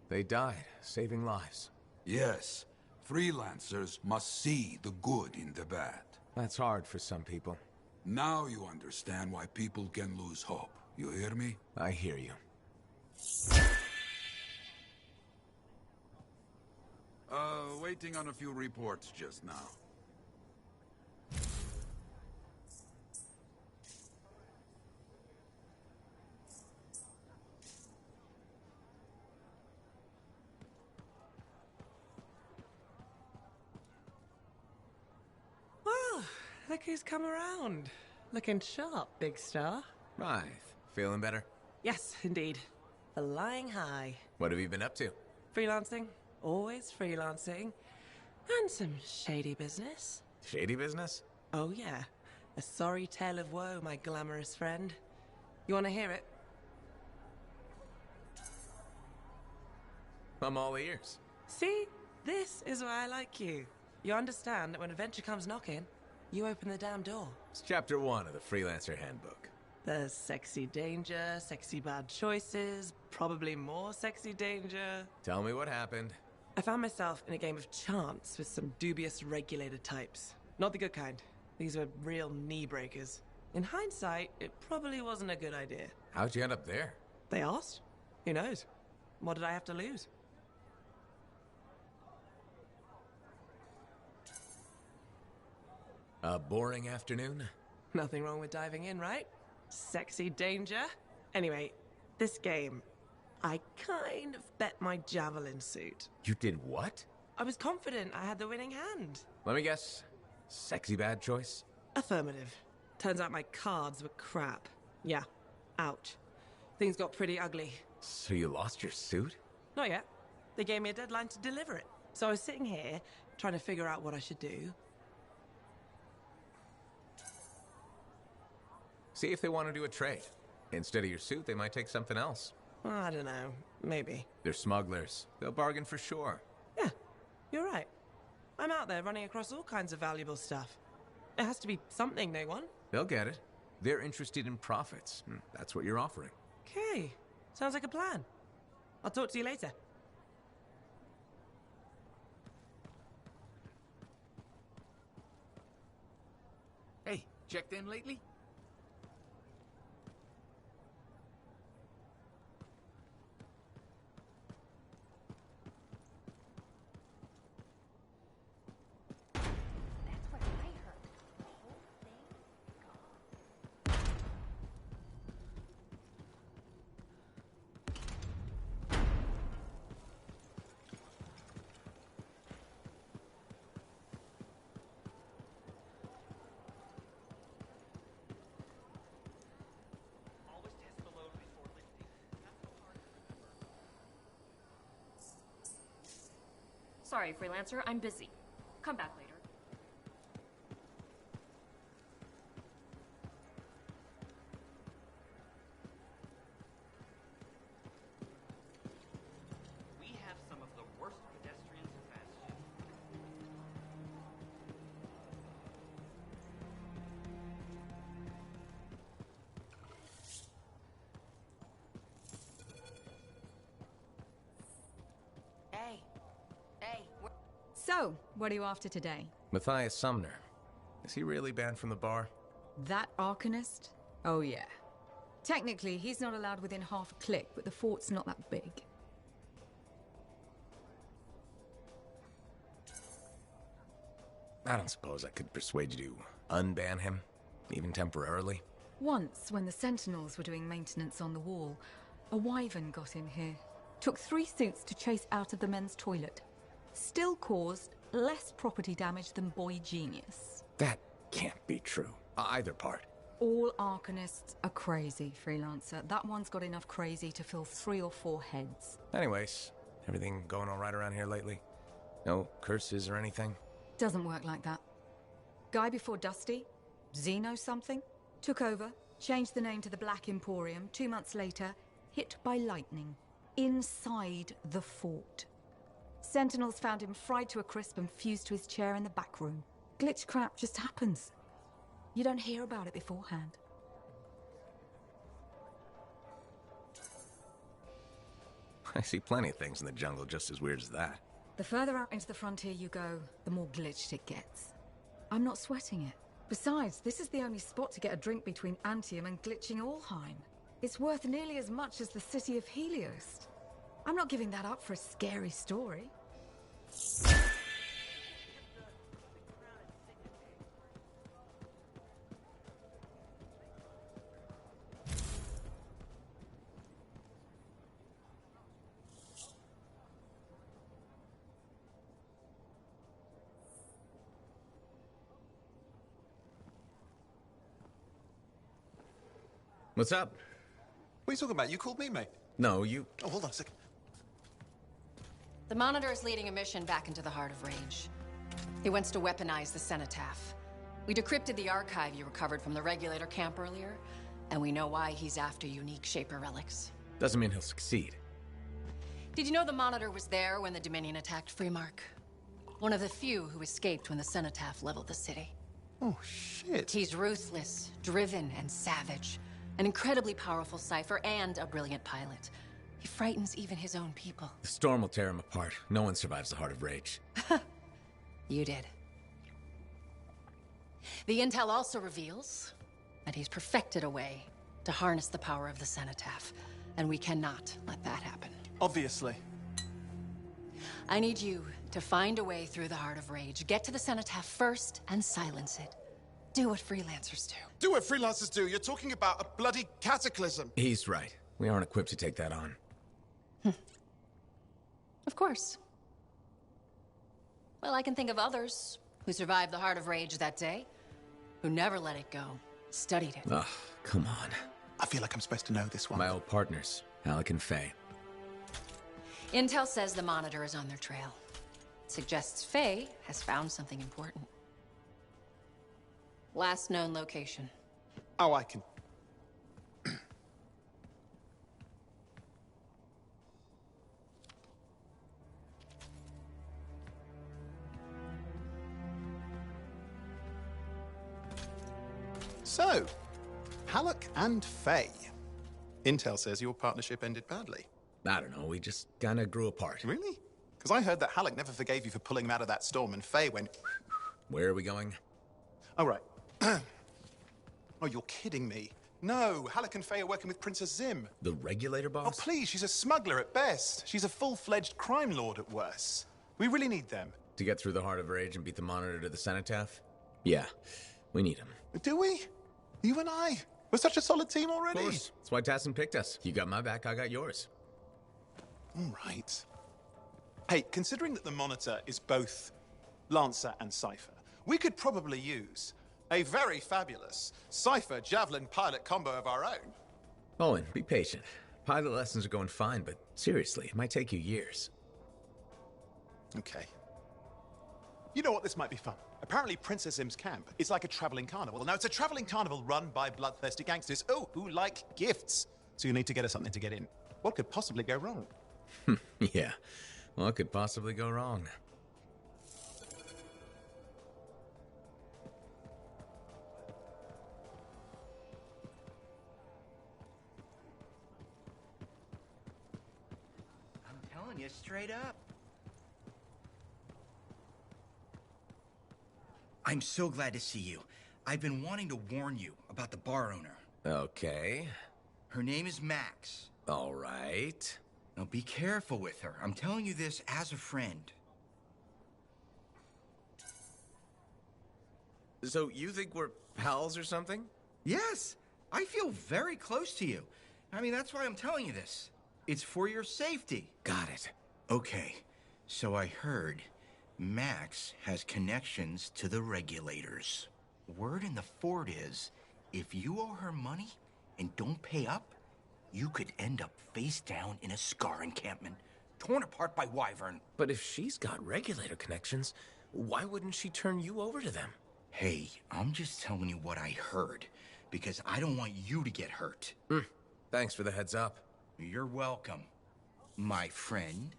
They died, saving lives. Yes. Freelancers must see the good in the bad. That's hard for some people. Now you understand why people can lose hope. You hear me? I hear you. Waiting on a few reports just now. Well, look who's come around. Looking sharp, big star. Right. Feeling better? Yes, indeed. Flying high. What have you been up to? Freelancing. Always freelancing. And some shady business. Shady business? Oh, yeah. A sorry tale of woe, my glamorous friend. You want to hear it? I'm all ears. See? This is why I like you. You understand that when adventure comes knocking, you open the damn door. It's chapter 1 of the Freelancer Handbook. There's sexy danger, sexy bad choices, probably more sexy danger. Tell me what happened. I found myself in a game of chance with some dubious regulated types. Not the good kind. These were real knee breakers. In hindsight, it probably wasn't a good idea. How'd you end up there? They asked. Who knows? What did I have to lose? A boring afternoon? Nothing wrong with diving in, right? Sexy danger. Anyway, this game, I kind of bet my javelin suit. You did what? I was confident I had the winning hand. Let me guess. Sexy bad choice? Affirmative. Turns out my cards were crap. Yeah. Ouch. Things got pretty ugly. So you lost your suit? Not yet. They gave me a deadline to deliver it. So I was sitting here, trying to figure out what I should do. See if they want to do a trade. Instead of your suit, they might take something else. I don't know. Maybe. They're smugglers. They'll bargain for sure. Yeah, you're right. I'm out there running across all kinds of valuable stuff. It has to be something they want. They'll get it. They're interested in profits. That's what you're offering. Okay. Sounds like a plan. I'll talk to you later. Hey, checked in lately? That's what I heard. The whole thing gone. Always test the load before lifting. That's so hard to remember. Sorry, freelancer, I'm busy. Come back later. So, what are you after today? Matthias Sumner. Is he really banned from the bar? That Arcanist? Oh yeah. Technically, he's not allowed within half a click, but the fort's not that big. I don't suppose I could persuade you to unban him, even temporarily. Once, when the Sentinels were doing maintenance on the wall, a wyvern got in here. Took 3 suits to chase out of the men's toilet. Still caused less property damage than Boy Genius. That can't be true. Either part. All Arcanists are crazy, Freelancer. That one's got enough crazy to fill 3 or 4 heads. Anyways, everything going all right around here lately? No curses or anything? Doesn't work like that. Guy before Dusty, Xeno something, took over, changed the name to the Black Emporium. 2 months later, hit by lightning. Inside the fort. Sentinels found him fried to a crisp and fused to his chair in the back room. Glitch crap just happens. You don't hear about it beforehand. I see plenty of things in the jungle just as weird as that. The further out into the frontier you go, the more glitched it gets. I'm not sweating it. Besides, this is the only spot to get a drink between Anthem and glitching Allheim. It's worth nearly as much as the city of Helios. I'm not giving that up for a scary story. What's up? What are you talking about? You called me, mate. No, you... Oh, hold on a second. The Monitor is leading a mission back into the heart of Rage. He wants to weaponize the Cenotaph. We decrypted the archive you recovered from the Regulator camp earlier, and we know why he's after unique Shaper relics. Doesn't mean he'll succeed. Did you know the Monitor was there when the Dominion attacked Freemark? One of the few who escaped when the Cenotaph leveled the city. Oh, shit. He's ruthless, driven, and savage. An incredibly powerful cipher and a brilliant pilot. He frightens even his own people. The storm will tear him apart. No one survives the Heart of Rage. You did. The intel also reveals that he's perfected a way to harness the power of the Cenotaph, and we cannot let that happen. Obviously. I need you to find a way through the Heart of Rage, get to the Cenotaph first, and silence it. Do what freelancers do. Do what freelancers do? You're talking about a bloody cataclysm. He's right. We aren't equipped to take that on. Of course. Well, I can think of others who survived the Heart of Rage that day, who never let it go, studied it. Ugh, come on. I feel like I'm supposed to know this one. My old partners, Alec and Faye. Intel says the Monitor is on their trail. Suggests Faye has found something important. Last known location. Oh, I can... So, Halleck and Faye. Intel says your partnership ended badly. I don't know, we just kinda grew apart. Really? Because I heard that Halleck never forgave you for pulling him out of that storm, and Faye went... Where are we going? Oh, right. Oh, you're kidding me. No, Halleck and Faye are working with Princess Zim. The Regulator boss? Oh, please, she's a smuggler at best. She's a full-fledged crime lord at worst. We really need them. To get through the Heart of Rage and beat the Monitor to the Cenotaph? Yeah, we need him. Do we? You and I? We're such a solid team already. Of course. That's why Tassin picked us. You got my back, I got yours. All right. Hey, considering that the Monitor is both Lancer and Cypher, we could probably use a very fabulous Cypher Javelin pilot combo of our own. Owen, be patient. Pilot lessons are going fine, but seriously, it might take you years. Okay. You know what? This might be fun. Apparently, Princess Zim's camp is like a traveling carnival. Now, it's a traveling carnival run by bloodthirsty gangsters, who like gifts. So you need to get us something to get in. What could possibly go wrong? Yeah. What could possibly go wrong? I'm telling you straight up. I'm so glad to see you. I've been wanting to warn you about the bar owner. Okay. Her name is Max. All right. Now be careful with her. I'm telling you this as a friend. So you think we're pals or something? Yes, I feel very close to you. I mean, that's why I'm telling you this. It's for your safety. Got it. Okay, so I heard Max has connections to the regulators. Word in the fort is, if you owe her money and don't pay up, you could end up face down in a Scar encampment, torn apart by Wyvern. But if she's got regulator connections, why wouldn't she turn you over to them? Hey, I'm just telling you what I heard, because I don't want you to get hurt. Thanks for the heads up. You're welcome, my friend.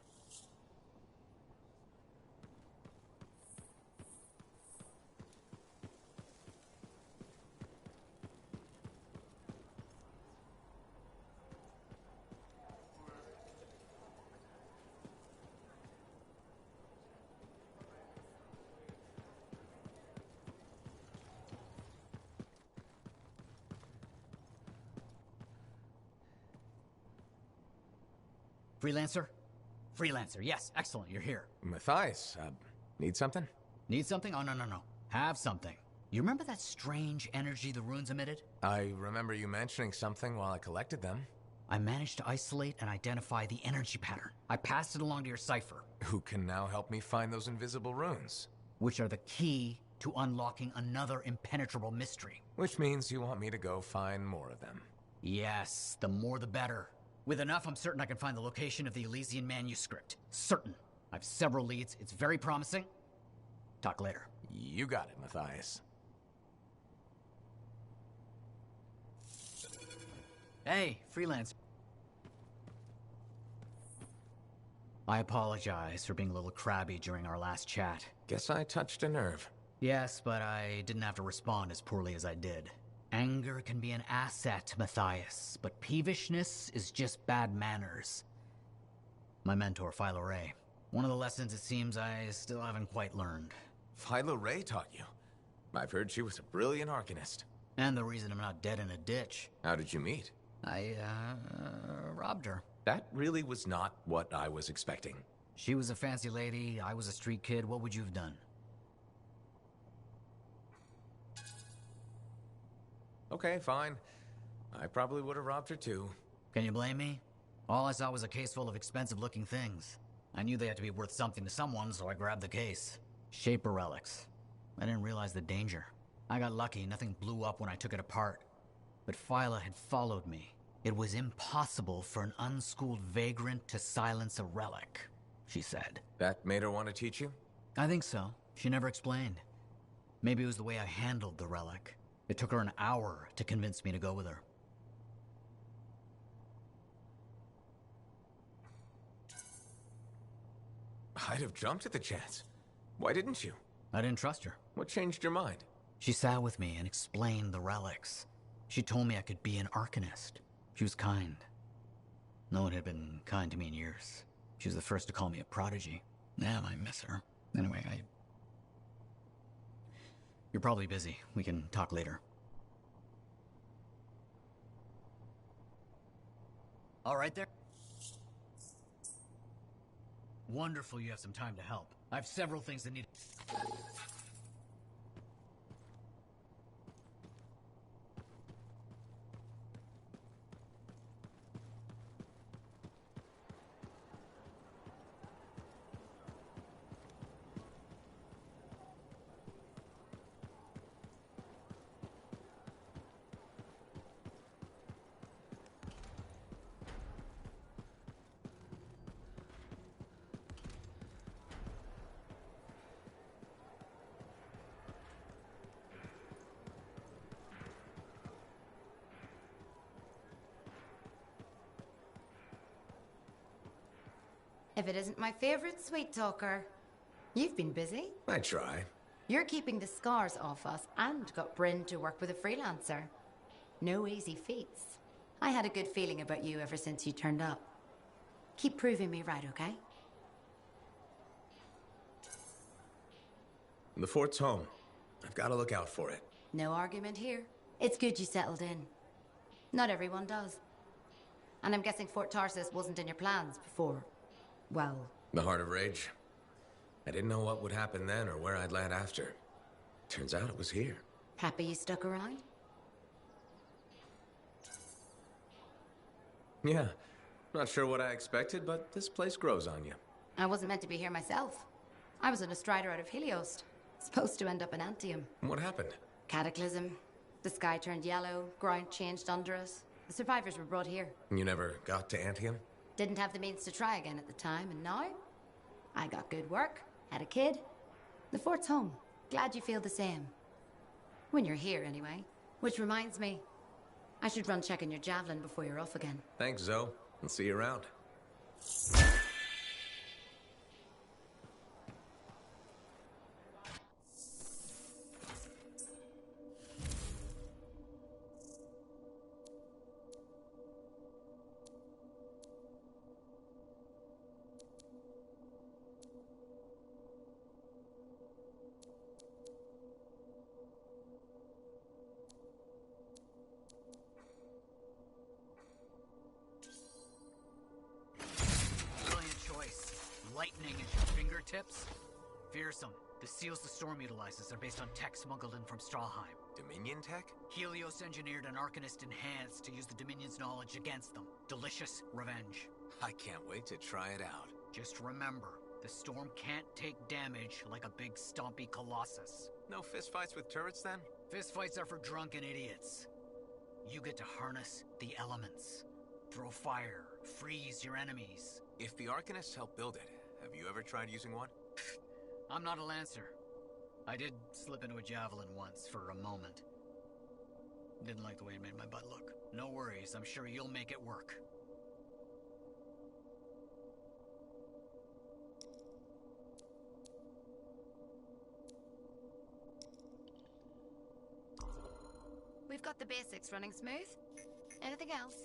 Freelancer? Freelancer, yes, excellent, you're here. Matthias, need something? Need something? Oh, no. Have something. You remember that strange energy the runes emitted? I remember you mentioning something while I collected them. I managed to isolate and identify the energy pattern. I passed it along to your cipher. Who can now help me find those invisible runes? Which are the key to unlocking another impenetrable mystery. Which means you want me to go find more of them. Yes, the more the better. With enough, I'm certain I can find the location of the Elysian manuscript. Certain. I have several leads. It's very promising. Talk later. You got it, Matthias. Hey, freelance. I apologize for being a little crabby during our last chat. Guess I touched a nerve. Yes, but I didn't have to respond as poorly as I did. Anger can be an asset, Matthias, but peevishness is just bad manners. My mentor, Philo Ray. One of the lessons it seems I still haven't quite learned. Philo Ray taught you? I've heard she was a brilliant arcanist. And the reason I'm not dead in a ditch. How did you meet? I, robbed her. That really was not what I was expecting. She was a fancy lady, I was a street kid. What would you have done? Okay, fine. I probably would have robbed her too. Can you blame me? All I saw was a case full of expensive-looking things. I knew they had to be worth something to someone, so I grabbed the case. Shaper relics. I didn't realize the danger. I got lucky, nothing blew up when I took it apart. But Phyla had followed me. It was impossible for an unschooled vagrant to silence a relic, she said. That made her want to teach you? I think so. She never explained. Maybe it was the way I handled the relic. It took her an hour to convince me to go with her. I'd have jumped at the chance. Why didn't you? I didn't trust her. What changed your mind? She sat with me and explained the relics. She told me I could be an arcanist. She was kind. No one had been kind to me in years. She was the first to call me a prodigy. Damn, I miss her. Anyway, You're probably busy. We can talk later. All right there? Wonderful you have some time to help. I have several things that need... If it isn't my favorite sweet talker. You've been busy. I try. You're keeping the scars off us and got Bryn to work with a freelancer. No easy feats. I had a good feeling about you ever since you turned up. Keep proving me right, okay? The fort's home. I've got to look out for it. No argument here. It's good you settled in. Not everyone does. And I'm guessing Fort Tarsus wasn't in your plans before, well... The Heart of Rage. I didn't know what would happen then or where I'd land after. Turns out it was here. Happy you stuck around? Yeah. Not sure what I expected, but this place grows on you. I wasn't meant to be here myself. I was on a strider out of Helios. Supposed to end up in Anthem. What happened? Cataclysm. The sky turned yellow, ground changed under us. The survivors were brought here. You never got to Anthem? Didn't have the means to try again at the time, and now? I got good work, had a kid. The fort's home. Glad you feel the same. When you're here, anyway. Which reminds me, I should run checking your javelin before you're off again. Thanks, Zoe. I'll see you around. Lightning at your fingertips? Fearsome. The seals the storm utilizes are based on tech smuggled in from Strawheim. Dominion tech? Helios engineered an Arcanist enhanced to use the Dominion's knowledge against them. Delicious revenge. I can't wait to try it out. Just remember, the storm can't take damage like a big stompy colossus. No fistfights with turrets then? Fistfights are for drunken idiots. You get to harness the elements. Throw fire, freeze your enemies. If the Arcanists help build it, have you ever tried using one? I'm not a Lancer. I did slip into a javelin once for a moment. Didn't like the way it made my butt look. No worries, I'm sure you'll make it work. We've got the basics running smooth. Anything else?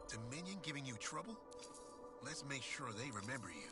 Dominion giving you trouble? Let's make sure they remember you.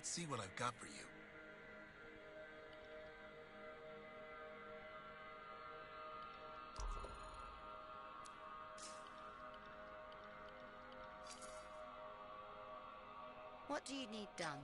Let's see what I've got for you. What do you need done?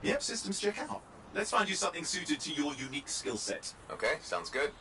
Yep, systems check out. Let's find you something suited to your unique skill set. Okay, sounds good.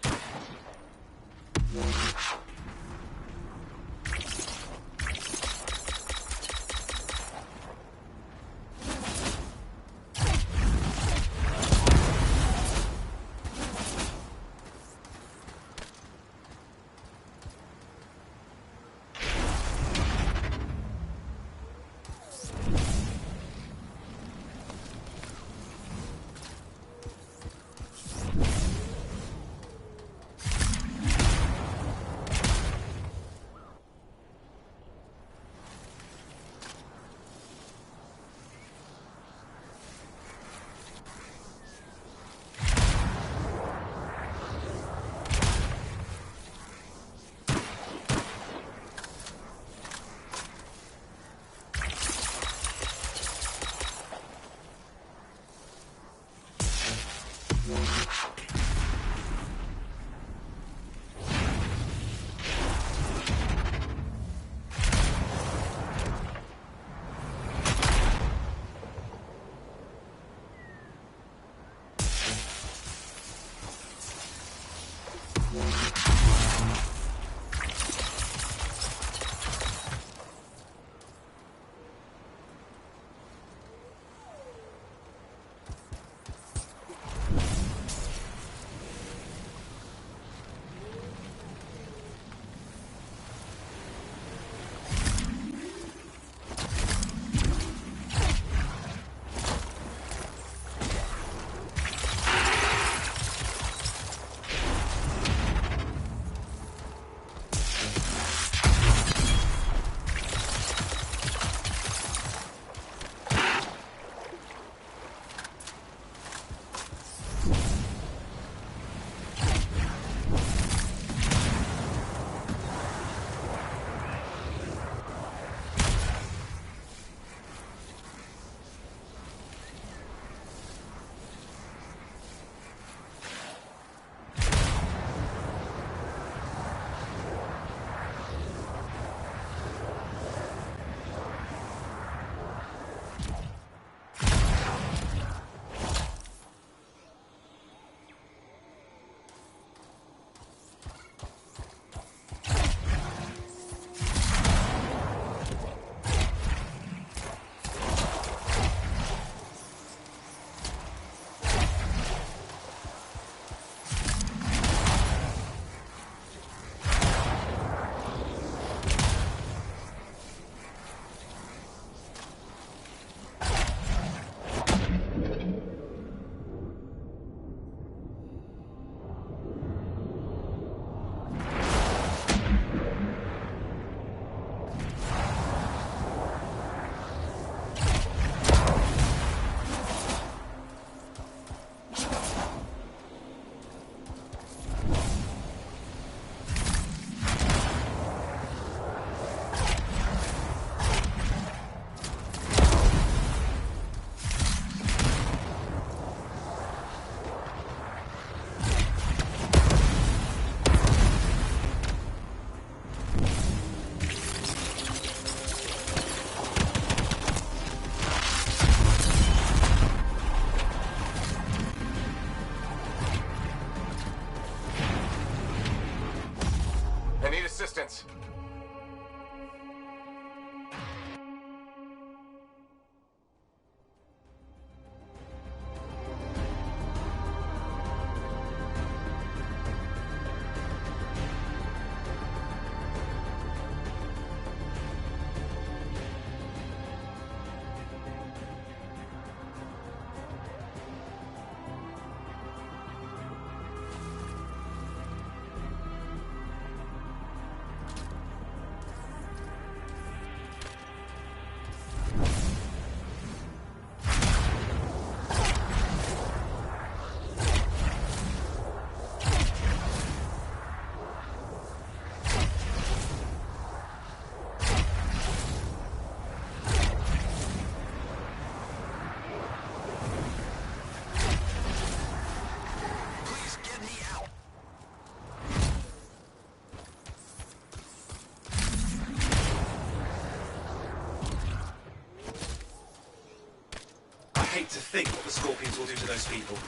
hate to think what the Scorpions will do to those people.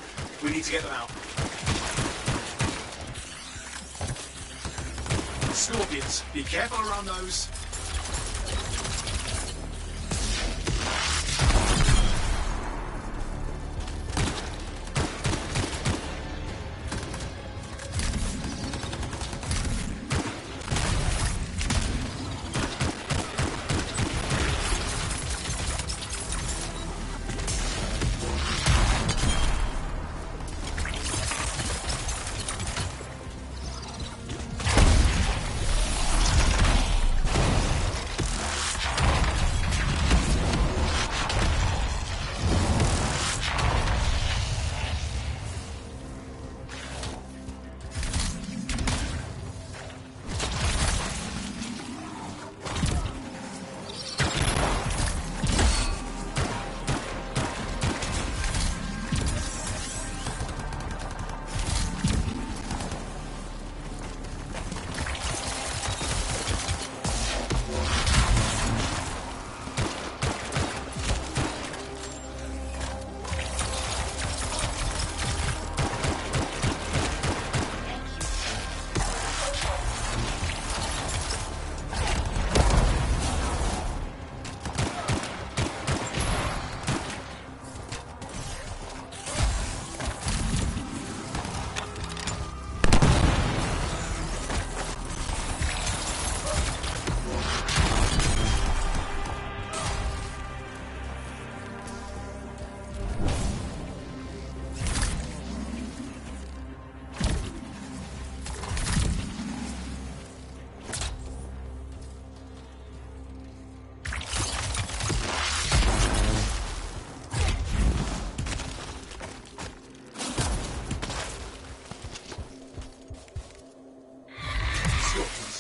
We need to get them out. Scorpions, be careful around those.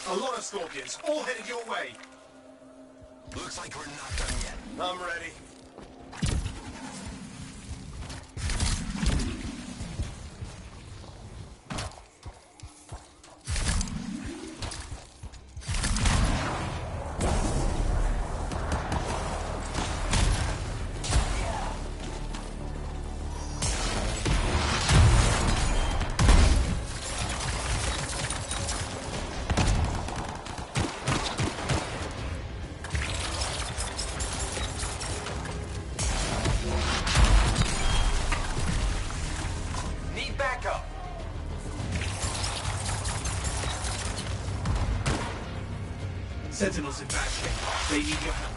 A lot of Scorpions, all headed your way. Looks like we're not done yet. I'm ready. Sentinels in bad shape. They need your help.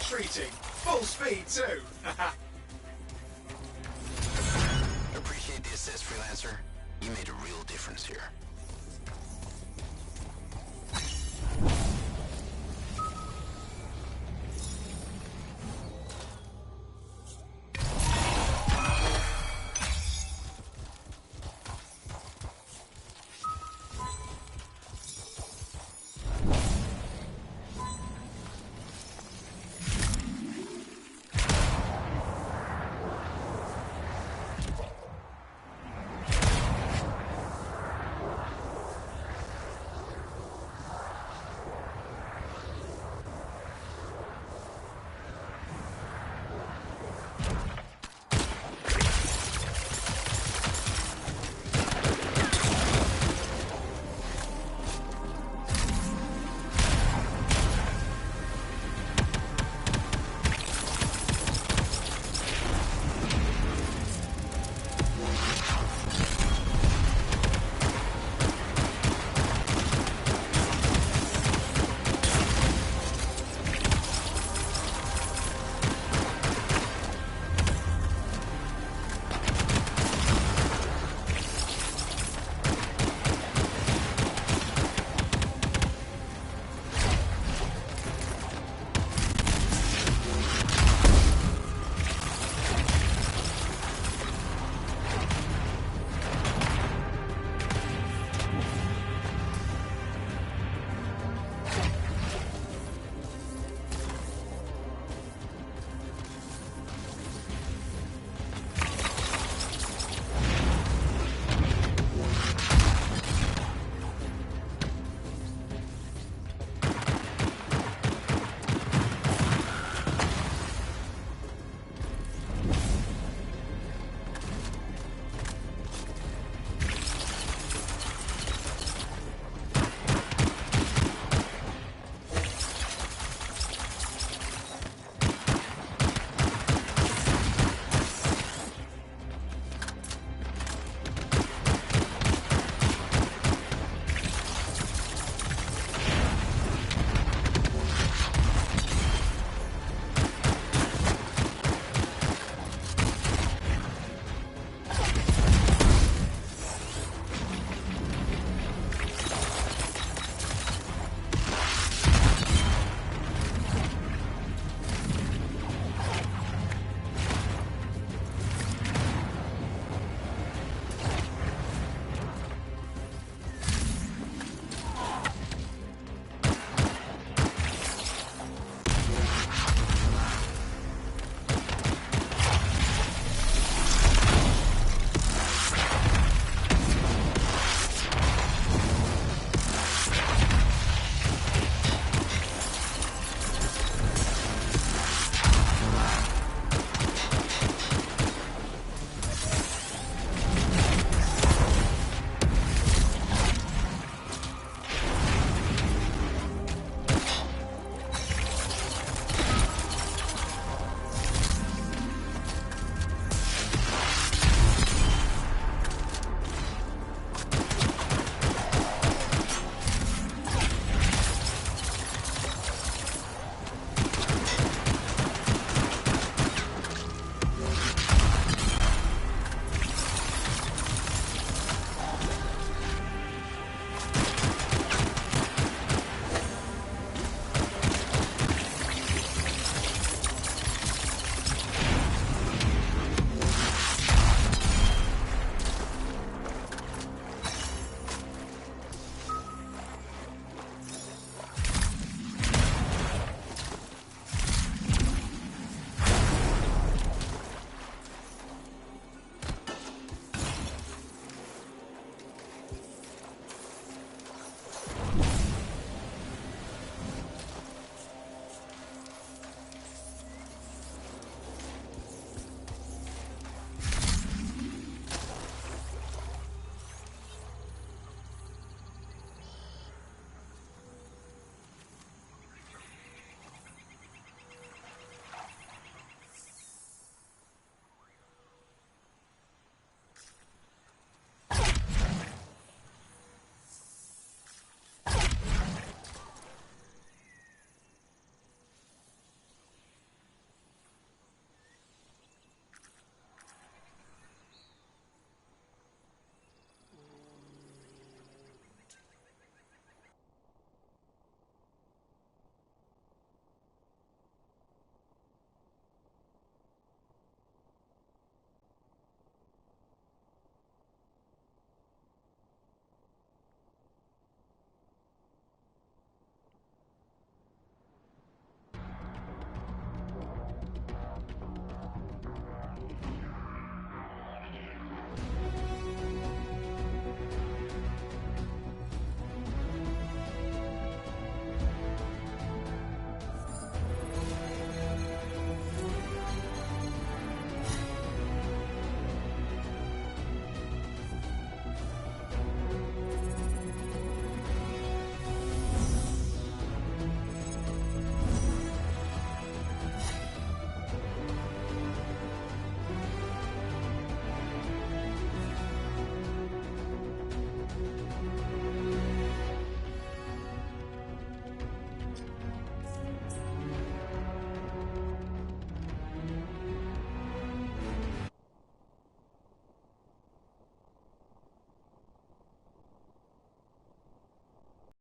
Retreating. Full speed, too. Appreciate the assist, Freelancer. You made a real difference here.